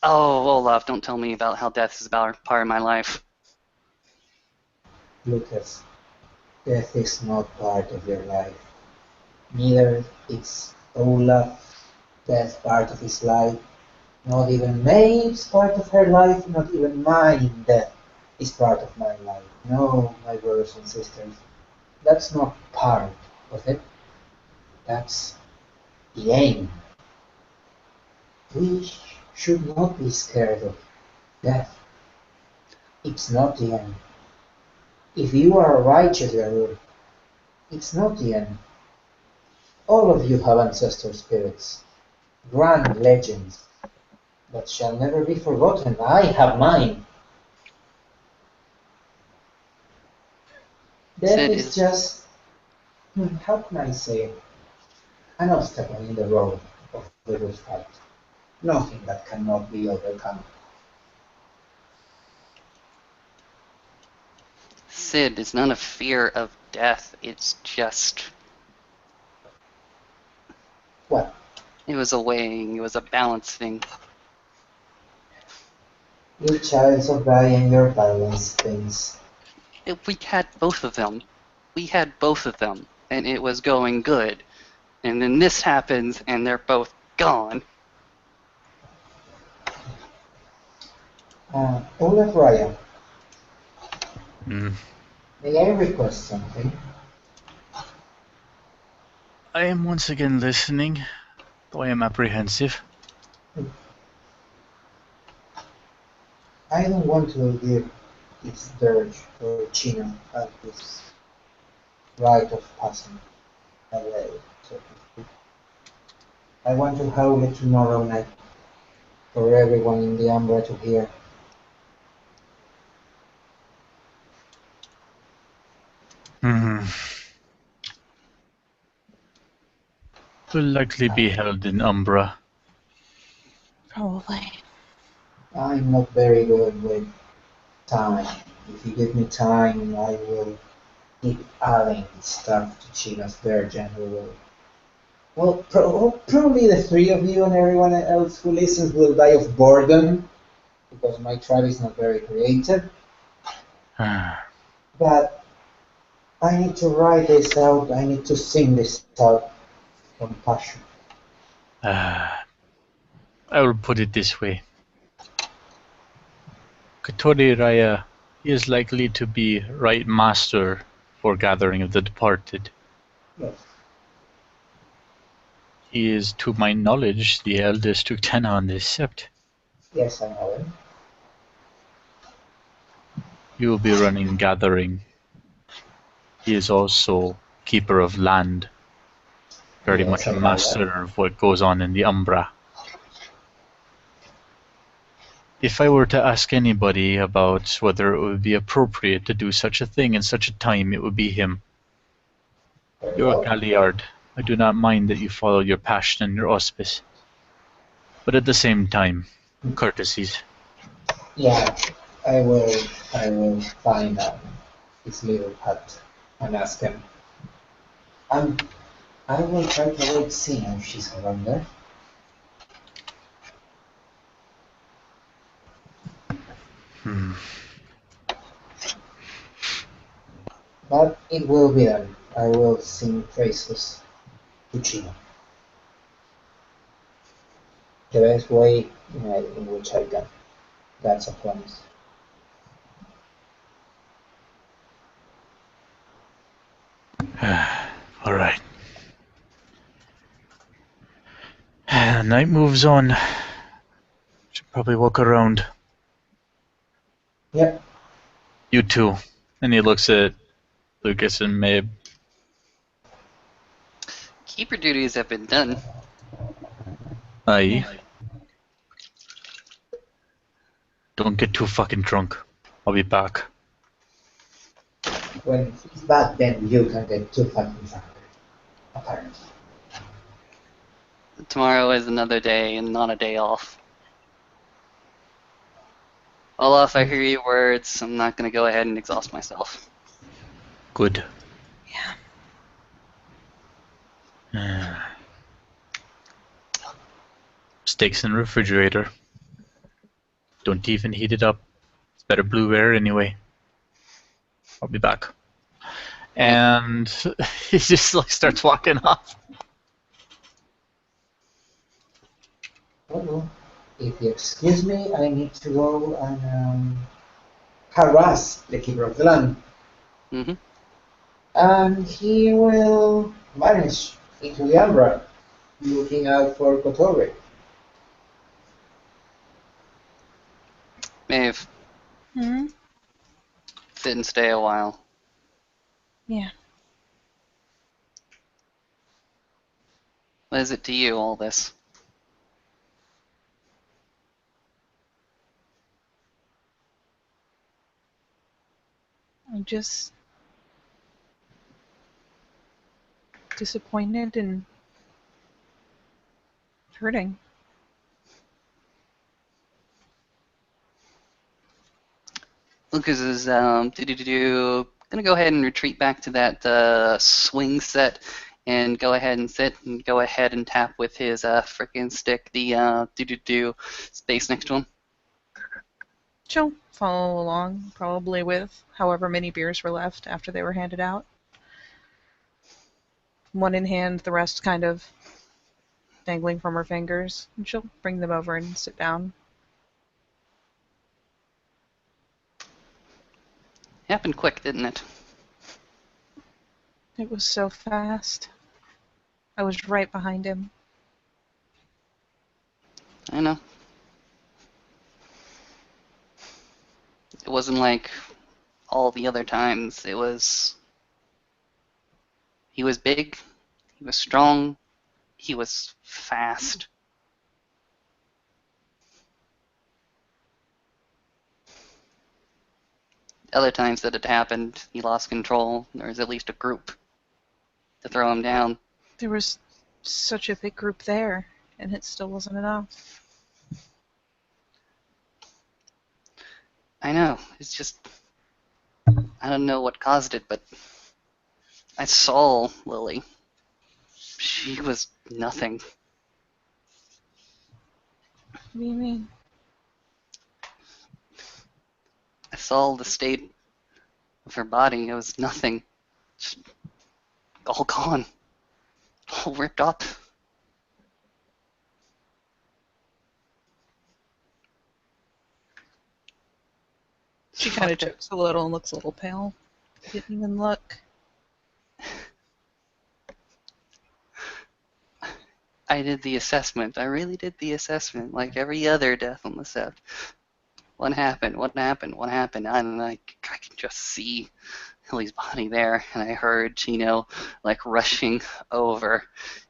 Speaker 4: Oh, Olaf, don't tell me about how death is about part of my life.
Speaker 2: Lucas, death is not part of your life. Neither is Olaf's death part of his life. Not even Maeve's part of her life. Not even mine death is part of my life. No, my brothers and sisters. That's not part of it. That's the aim. We should not be scared of death. It's not the end. If you are a righteous Garou, it's not the end. All of you have ancestor spirits, grand legends that shall never be forgotten. I have mine. Death is just, how can I say it, an obstacle in the road of the good fight. Nothing that cannot be overcome.
Speaker 4: Sid, it's not a fear of death, it's just...
Speaker 2: What?
Speaker 4: It was a weighing, it was a balancing.
Speaker 2: You child of Brian, your balance things.
Speaker 4: We had both of them. And it was going good. And then this happens, and they're both gone.
Speaker 2: Olaf Ryan,
Speaker 3: Hmm.
Speaker 2: may I request something?
Speaker 3: I am once again listening, though I am apprehensive.
Speaker 2: I don't want to give his dirge or Chino at his right of passing away, so to speak. I want to hold it tomorrow night for everyone in the Umbra to hear.
Speaker 3: Hmm. Will likely be held in Umbra.
Speaker 1: Probably.
Speaker 2: I'm not very good with time. If you give me time, I will keep adding stuff to Chino's dirge and we will. Well, probably the three of you and everyone else who listens will die of boredom because my tribe is not very creative. But I need to write this out. I need to sing this out from passion.
Speaker 3: I will put it this way. Katori Raya is likely to be right master for gathering of the departed.
Speaker 2: Yes,
Speaker 3: He is, to my knowledge, the eldest Uktena on this sept.
Speaker 2: yes, I know it.
Speaker 3: He will be running gathering. He is also keeper of land, very
Speaker 2: Yes,
Speaker 3: much a
Speaker 2: I know that.
Speaker 3: master of what goes on in the Umbra. If I were to ask anybody about whether it would be appropriate to do such a thing in such a time, it would be him.
Speaker 2: Very
Speaker 3: You're a
Speaker 2: well.
Speaker 3: Galliard. I do not mind that you follow your passion and your auspice. But at the same time, courtesies.
Speaker 2: Yeah, I will. I will find his little hut and ask him. And I will try to wake Sina if she's around there.
Speaker 3: Hmm.
Speaker 2: But it will be done. I will sing praises to Chino. The best way in which I can. That's a promise.
Speaker 3: All right. Night moves on. Should probably walk around.
Speaker 2: Yep.
Speaker 3: You too. And he looks at Lucas and Mabe.
Speaker 4: Keeper duties have been done.
Speaker 3: Aye. Don't get too fucking drunk. I'll be back.
Speaker 2: When he's back, then you can get too fucking drunk. Apparently.
Speaker 4: Tomorrow is another day and not a day off. Olaf, I hear your words. I'm not going to go ahead and exhaust myself.
Speaker 3: Good.
Speaker 1: Yeah.
Speaker 3: Steaks in the refrigerator. Don't even heat it up. It's better blue air anyway. I'll be back. And he just like starts walking off.
Speaker 2: Well, if you excuse me, I need to go and harass the keeper of the land.
Speaker 4: Mm-hmm.
Speaker 2: And he will vanish into the Umbra, looking out for Kotori.
Speaker 4: Maeve,
Speaker 1: Hmm?
Speaker 4: sit and stay a while.
Speaker 1: Yeah.
Speaker 4: What is it to you, all this?
Speaker 1: I'm just disappointed and hurting.
Speaker 4: Lucas is gonna go ahead and retreat back to that swing set and go ahead and sit and go ahead and tap with his frickin' stick the space next to him.
Speaker 1: She'll follow along, probably with however many beers were left after they were handed out. One in hand, the rest kind of dangling from her fingers. And she'll bring them over and sit down.
Speaker 4: Happened quick, didn't it?
Speaker 1: It was so fast. I was right behind him.
Speaker 4: I know. It wasn't like all the other times. He was big, he was strong, he was fast. Other times that it happened, he lost control. There was at least a group to throw him down.
Speaker 1: There was such a big group there, and it still wasn't enough.
Speaker 4: I know, it's just, I don't know what caused it, but I saw Lily. She was nothing.
Speaker 1: What do you mean?
Speaker 4: I saw the state of her body. It was nothing. Just all gone. All ripped up.
Speaker 1: She kind of chokes a little and looks a little pale. I didn't even look.
Speaker 4: I did the assessment. I really did the assessment, like every other death on the set. What happened? What happened? What happened? And I could just see Lily's body there, and I heard Chino like rushing over.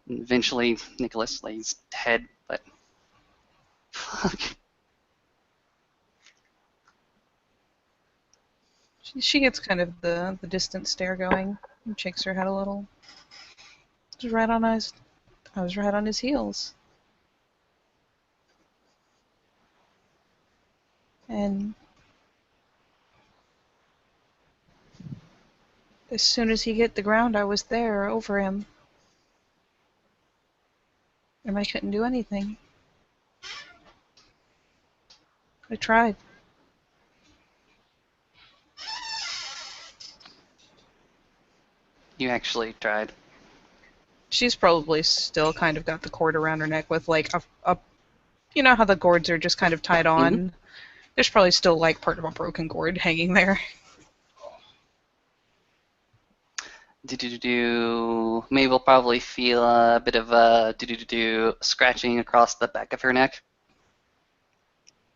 Speaker 4: And eventually, Nicholas lays dead, but fuck.
Speaker 1: She gets kind of the distant stare going and shakes her head a little. I was right on his heels. And as soon as he hit the ground, I was there over him. And I couldn't do anything. I tried.
Speaker 4: You actually tried.
Speaker 1: She's probably still kind of got the cord around her neck with like a you know how the cords are just kind of tied on?
Speaker 4: Mm-hmm.
Speaker 1: There's probably still like part of a broken cord hanging there.
Speaker 4: Mabel probably feel a bit of a scratching across the back of her neck.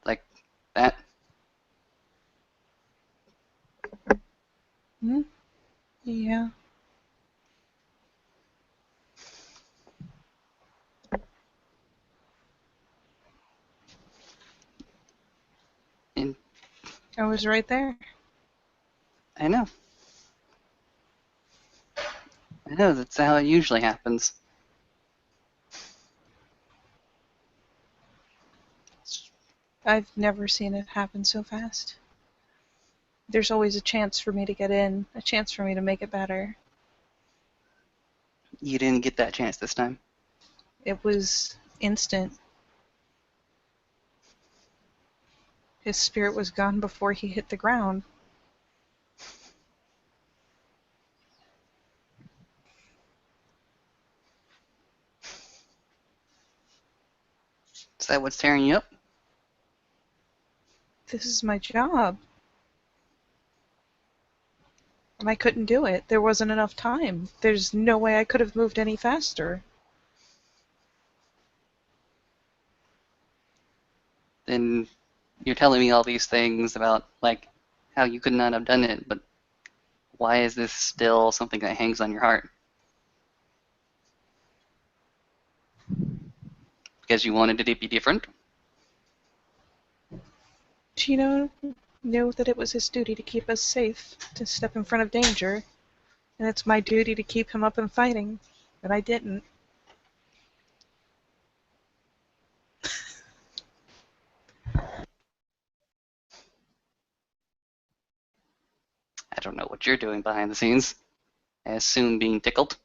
Speaker 4: Like that.
Speaker 1: Hmm? Yeah.
Speaker 4: And
Speaker 1: I was right there.
Speaker 4: I know. I know, that's how it usually happens.
Speaker 1: I've never seen it happen so fast. There's always a chance for me to get in, a chance for me to make it better.
Speaker 4: You didn't get that chance this time.
Speaker 1: It was instant. His spirit was gone before he hit the ground.
Speaker 4: Is that what's tearing you up?
Speaker 1: This is my job. And I couldn't do it. There wasn't enough time. There's no way I could have moved any faster.
Speaker 4: Then you're telling me all these things about, like, how you could not have done it, but why is this still something that hangs on your heart? Because you wanted it to be different?
Speaker 1: Chino knew that it was his duty to keep us safe, to step in front of danger, and it's my duty to keep him up and fighting, and I didn't.
Speaker 4: I don't know what you're doing behind the scenes. I assume being tickled.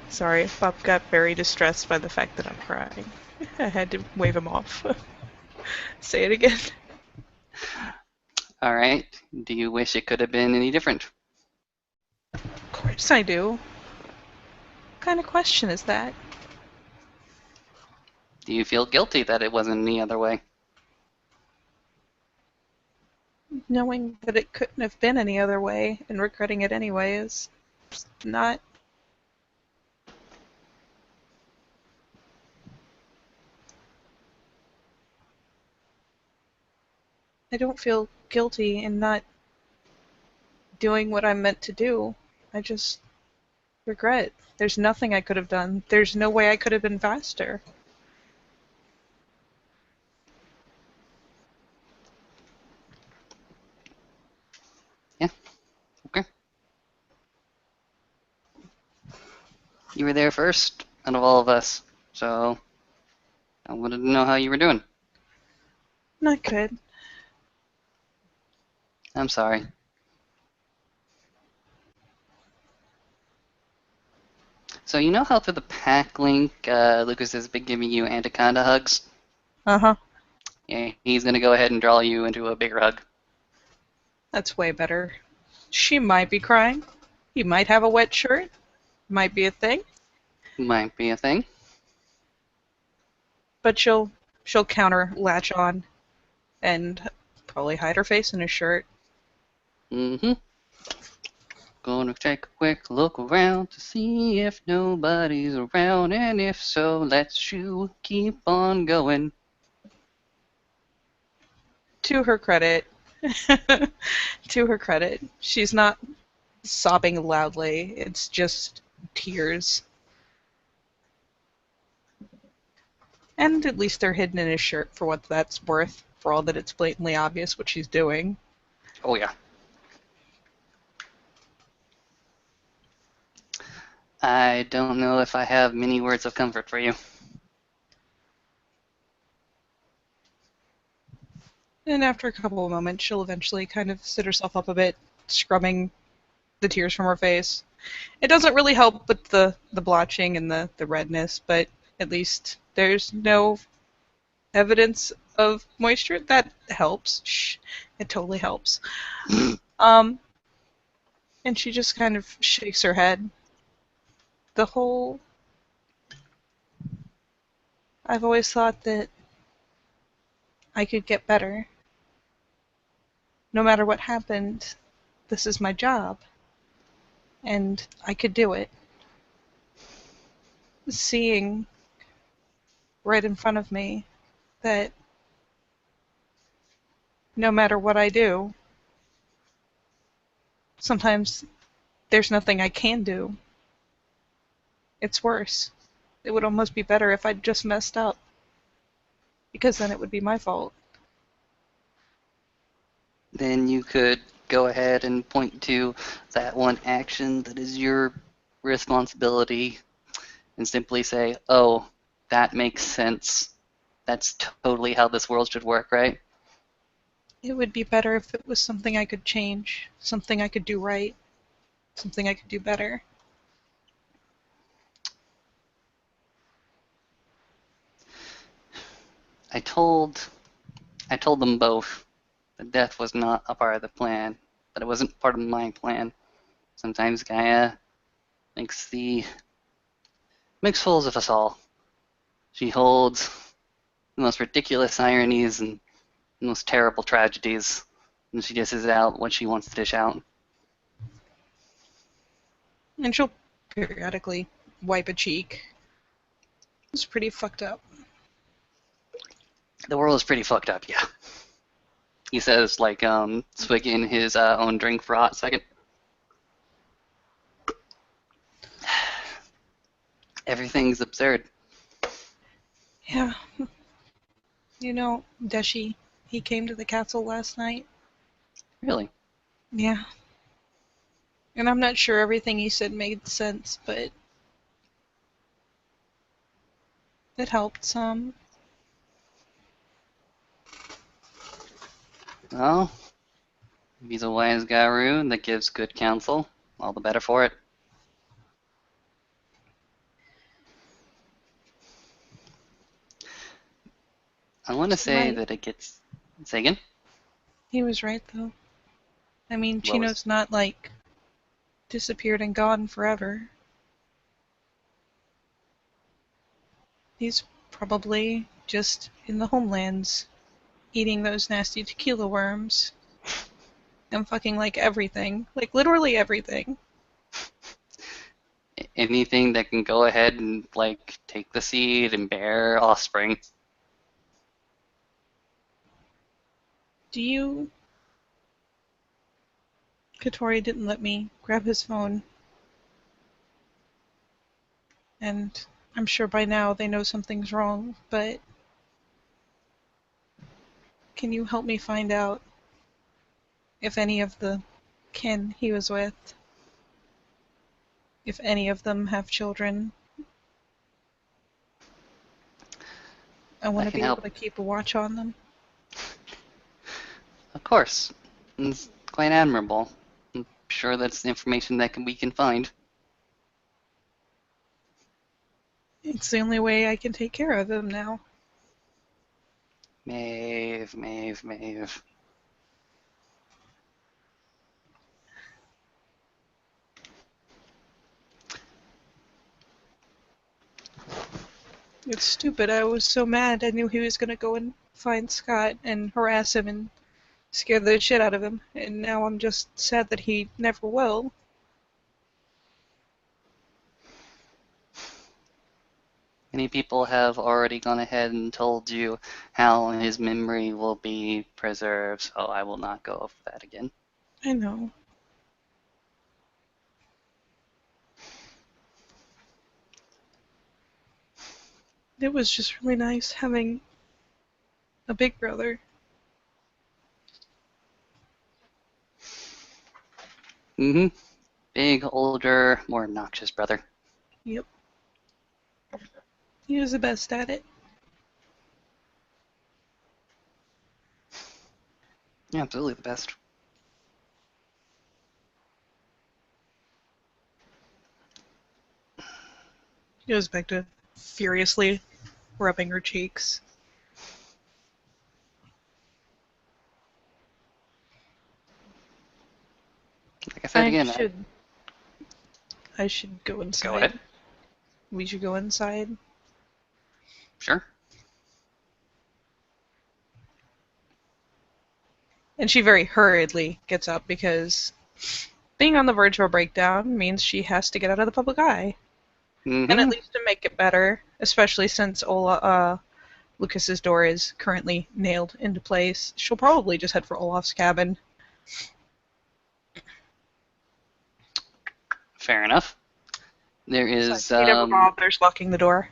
Speaker 1: Sorry, Bob got very distressed by the fact that I'm crying. I had to wave him off. Say it again.
Speaker 4: Alright. Do you wish it could have been any different?
Speaker 1: Of course I do. What kind of question is that?
Speaker 4: Do you feel guilty that it wasn't any other way?
Speaker 1: knowing that it couldn't have been any other way and regretting it anyway is not. I don't feel guilty in not doing what I'm meant to do. I just regret. There's nothing I could have done. There's no way I could have been faster.
Speaker 4: Yeah. Okay. You were there first out of all of us, so I wanted to know how you were doing.
Speaker 1: Not good.
Speaker 4: I'm sorry. So you know how through the pack link, Lucas has been giving you anaconda hugs?
Speaker 1: Uh-huh.
Speaker 4: Yeah, he's gonna go ahead and draw you into a bigger hug.
Speaker 1: That's way better. She might be crying. He might have a wet shirt. Might be a thing.
Speaker 4: Might be a thing.
Speaker 1: But she'll counter latch on and probably hide her face in his shirt.
Speaker 4: Mm-hmm. Gonna take a quick look around to see if nobody's around, and if so, let's you keep on going.
Speaker 1: To her credit, to her credit, she's not sobbing loudly. It's just tears. And at least they're hidden in his shirt for what that's worth, for all that it's blatantly obvious what she's doing.
Speaker 4: Oh yeah. I don't know if I have many words of comfort for you.
Speaker 1: And after a couple of moments, she'll eventually kind of sit herself up a bit, scrubbing the tears from her face. It doesn't really help with the blotching and the redness, but at least there's no evidence of moisture. That helps. Shh, it totally helps. Um, and she just kind of shakes her head. The whole... I've always thought that I could get better. No matter what happened, this is my job. And I could do it. Seeing right in front of me that no matter what I do, sometimes there's nothing I can do. It's worse. It would almost be better if I'd just messed up. Because then it would be my fault.
Speaker 4: Then you could go ahead and point to that one action that is your responsibility and simply say, oh, that makes sense. That's totally how this world should work, right?
Speaker 1: It would be better if it was something I could change, something I could do right, something I could do better.
Speaker 4: I told them both that death was not a part of the plan, but it wasn't part of my plan. Sometimes Gaia makes fools of us all. She holds the most ridiculous ironies and the most terrible tragedies, and she dishes out what she wants to dish out.
Speaker 1: And she'll periodically wipe a cheek. It's pretty fucked up.
Speaker 4: The world is pretty fucked up, yeah. He says, like, swigging his own drink for a hot second. Everything's absurd.
Speaker 1: Yeah. You know, Deshi, he came to the castle last night.
Speaker 4: Really?
Speaker 1: Yeah. And I'm not sure everything he said made sense, but it helped some.
Speaker 4: Well, if he's a wise Garu that gives good counsel, all the better for it. I want to say
Speaker 1: Right.
Speaker 4: that it gets... Say again?
Speaker 1: He was right, though. I mean,
Speaker 4: What was...
Speaker 1: Chino's not, like, disappeared and gone forever. He's probably just in the homelands, eating those nasty tequila worms. and fucking like everything. Like literally everything.
Speaker 4: Anything that can go ahead and like take the seed and bear offspring.
Speaker 1: Do you... Katori didn't let me grab his phone. And I'm sure by now they know something's wrong, but can you help me find out if any of the kin he was with, if any of them have children? I want
Speaker 4: I
Speaker 1: to
Speaker 4: can
Speaker 1: be able
Speaker 4: help.
Speaker 1: to keep a watch on them.
Speaker 4: Of course. It's quite admirable. I'm sure that's the information that we can find.
Speaker 1: It's the only way I can take care of them now.
Speaker 4: Maeve, Maeve, Maeve.
Speaker 1: It's stupid. I was so mad. I knew he was going to go and find Scott and harass him and scare the shit out of him. And now I'm just sad that he never will.
Speaker 4: Many people have already gone ahead and told you how his memory will be preserved, so I will not go over that again.
Speaker 1: I know. It was just really nice having a big brother.
Speaker 4: Mm-hmm. Big, older, more obnoxious brother.
Speaker 1: Yep. He was the best at it.
Speaker 4: Yeah, absolutely the best.
Speaker 1: He goes back to furiously rubbing her cheeks.
Speaker 4: Like I said
Speaker 1: I
Speaker 4: again,
Speaker 1: should... I should go inside.
Speaker 4: go ahead.
Speaker 1: We should go inside.
Speaker 4: Sure.
Speaker 1: And she very hurriedly gets up because being on the verge of a breakdown means she has to get out of the public eye. And at
Speaker 4: Mm-hmm.
Speaker 1: least to make it better, especially since Lucas's door is currently nailed into place, she'll probably just head for Olaf's cabin.
Speaker 4: Fair enough. There
Speaker 1: Besides,
Speaker 4: is,
Speaker 1: he never bothers locking the door.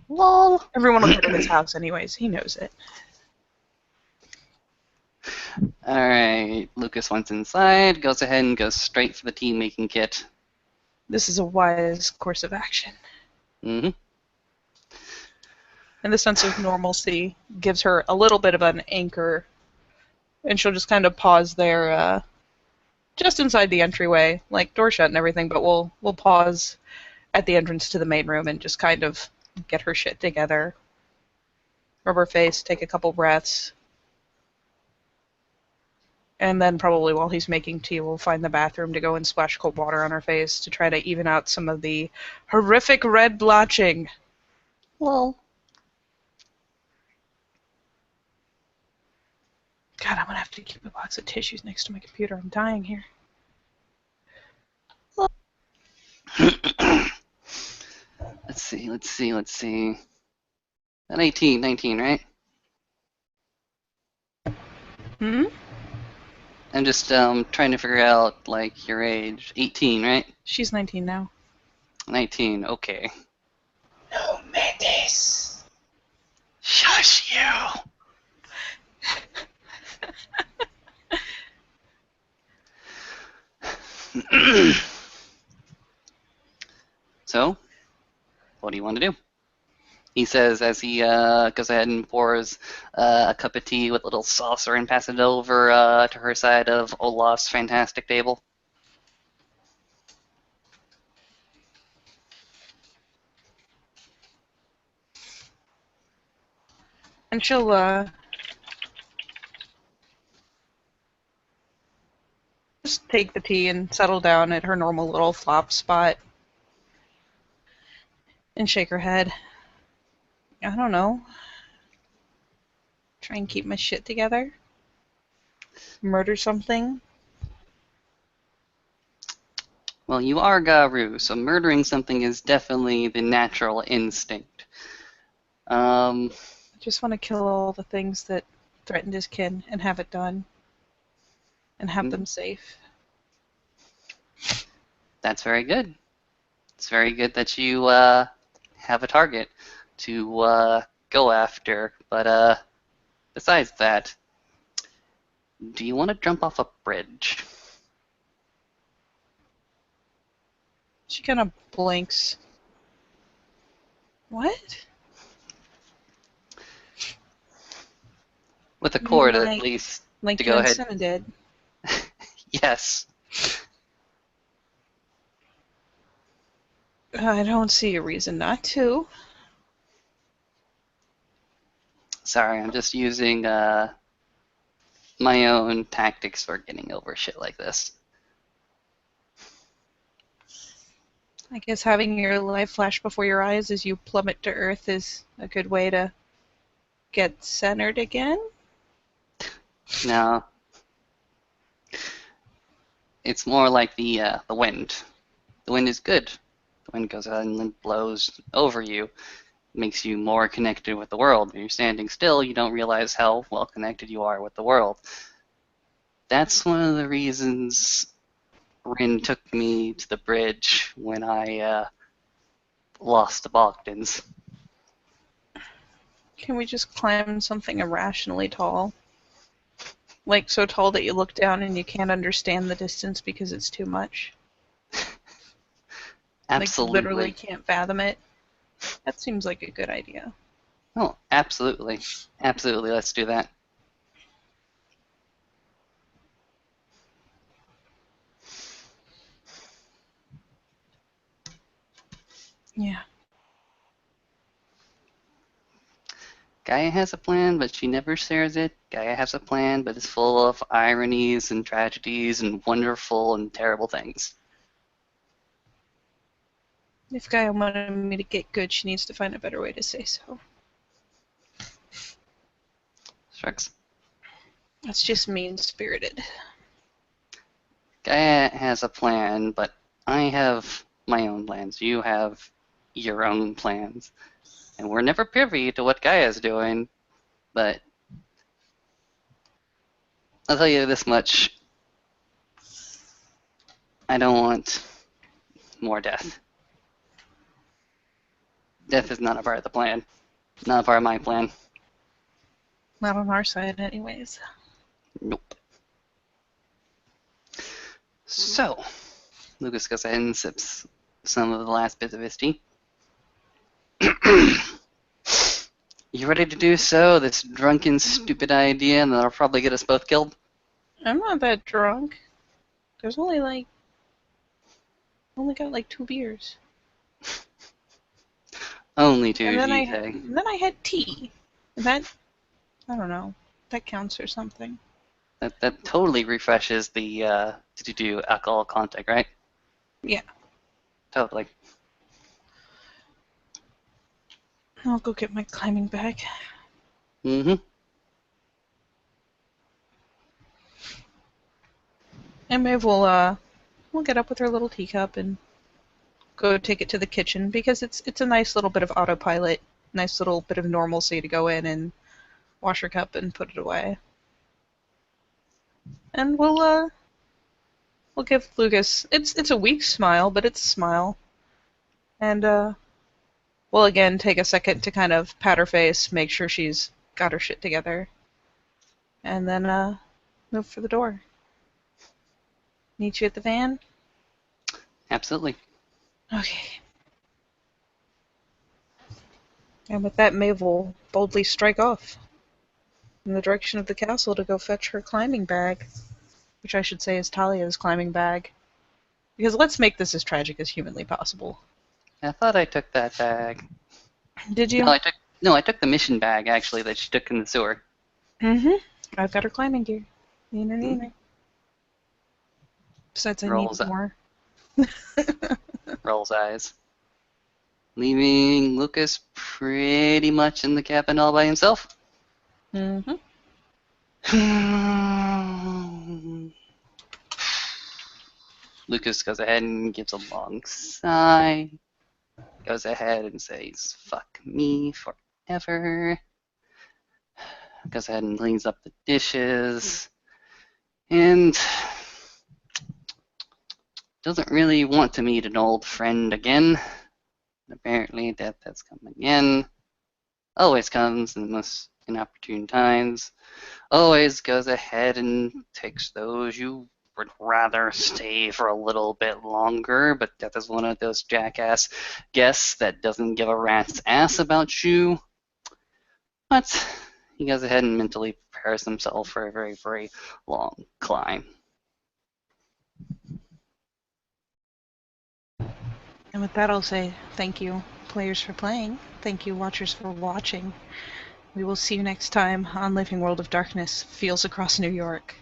Speaker 4: lol.
Speaker 1: Everyone will get in his house anyways. He knows it.
Speaker 4: Alright, Lucas once inside, goes ahead and goes straight for the tea-making kit.
Speaker 1: This is a wise course of action.
Speaker 4: Mm-hmm.
Speaker 1: And the sense of normalcy gives her a little bit of an anchor. And she'll just kind of pause there, just inside the entryway, like door shut and everything, but we'll pause at the entrance to the main room and just kind of get her shit together. Rub her face, take a couple breaths. And then probably while he's making tea, we'll find the bathroom to go and splash cold water on her face to try to even out some of the horrific red blotching.
Speaker 4: Lol.
Speaker 1: God, I'm gonna have to keep a box of tissues next to my computer. I'm dying here.
Speaker 4: Let's see. At 18, 19, right?
Speaker 1: Hmm?
Speaker 4: I'm just trying to figure out like your age. 18, right?
Speaker 1: She's 19 now.
Speaker 4: 19, okay.
Speaker 2: No metes.
Speaker 5: Shush you.
Speaker 4: So, what do you want to do? He says as he goes ahead and pours a cup of tea with a little saucer and passes it over to her side of Olaf's fantastic table.
Speaker 1: And she'll, just take the tea and settle down at her normal little flop spot. And shake her head. I don't know. Try and keep my shit together. Murder something.
Speaker 4: Well, you are Garu, so murdering something is definitely the natural instinct.
Speaker 1: I just want to kill all the things that threatened his kin and have it done. And have them safe.
Speaker 4: That's very good. It's very good that you have a target to go after. But besides that, do you want to jump off a bridge?
Speaker 1: She kind of blinks. What?
Speaker 4: With a
Speaker 1: You mean
Speaker 4: cord, at least.
Speaker 1: like
Speaker 4: To
Speaker 1: you
Speaker 4: go
Speaker 1: and
Speaker 4: ahead.
Speaker 1: Senna did.
Speaker 4: Yes.
Speaker 1: I don't see a reason not to.
Speaker 4: Sorry, I'm just using my own tactics for getting over shit like this.
Speaker 1: I guess having your life flash before your eyes as you plummet to Earth is a good way to get centered again.
Speaker 4: No. It's more like the wind. The wind is good. The wind goes out and blows over you, makes you more connected with the world. When you're standing still, you don't realize how well connected you are with the world. That's one of the reasons Rin took me to the bridge when I lost the Bogdans.
Speaker 1: Can we just climb something irrationally tall? Like so tall that you look down and you can't understand the distance because it's too much? Like you literally
Speaker 4: Absolutely.
Speaker 1: can't fathom it? That seems like a good idea.
Speaker 4: Oh, absolutely. Absolutely, let's do that.
Speaker 1: Yeah.
Speaker 4: Gaia has a plan, but she never shares it. Gaia has a plan, but it's full of ironies and tragedies and wonderful and terrible things.
Speaker 1: If Gaia wanted me to get good, she needs to find a better way to say so.
Speaker 4: Shucks.
Speaker 1: That's just mean-spirited.
Speaker 4: Gaia has a plan, but I have my own plans. You have your own plans. And we're never privy to what Gaia's doing, but I'll tell you this much. I don't want more death. Death is not a part of the plan. Not a part of my plan.
Speaker 1: Not on our side, anyways.
Speaker 4: Nope. So, Lucas goes ahead and sips some of the last bits of his tea. You ready to do so? This drunken, stupid idea that'll probably get us both killed?
Speaker 1: I'm not that drunk. There's only got like 2 beers.
Speaker 4: Only two,
Speaker 1: And then
Speaker 4: you say.
Speaker 1: I had tea. That, I don't know, that counts or something.
Speaker 4: That totally refreshes the to-do alcohol content, right?
Speaker 1: Yeah.
Speaker 4: Totally.
Speaker 1: I'll go get my climbing bag.
Speaker 4: Mm-hmm.
Speaker 1: And Maeve will get up with her little teacup and go take it to the kitchen because it's a nice little bit of autopilot, nice little bit of normalcy to go in and wash her cup and put it away. And we'll give Lucas it's a weak smile, but it's a smile. And we'll again take a second to kind of pat her face, make sure she's got her shit together. And then move for the door. Meet you at the van?
Speaker 4: Absolutely.
Speaker 1: Okay. And with that, Maeve will boldly strike off in the direction of the castle to go fetch her climbing bag. Which I should say is Talia's climbing bag. Because let's make this as tragic as humanly possible.
Speaker 4: I thought I took that bag.
Speaker 1: Did you?
Speaker 4: I took the mission bag actually that she took in the sewer.
Speaker 1: Mm-hmm. I've got her climbing gear. Neener. Besides, I
Speaker 4: Rolls
Speaker 1: need
Speaker 4: up.
Speaker 1: more.
Speaker 4: Rolls eyes. Leaving Lucas pretty much in the cabin all by himself.
Speaker 1: Mm-hmm.
Speaker 4: Lucas goes ahead and gives a long sigh. Goes ahead and says, "Fuck me forever." Goes ahead and cleans up the dishes. And doesn't really want to meet an old friend again. Apparently, death has come again. Always comes in the most inopportune times. Always goes ahead and takes those you would rather stay for a little bit longer, but death is one of those jackass guests that doesn't give a rat's ass about you. But he goes ahead and mentally prepares himself for a very, very long climb.
Speaker 1: And with that, I'll say thank you, players, for playing. Thank you, watchers, for watching. We will see you next time on Living World of Darkness, Feels Across New York.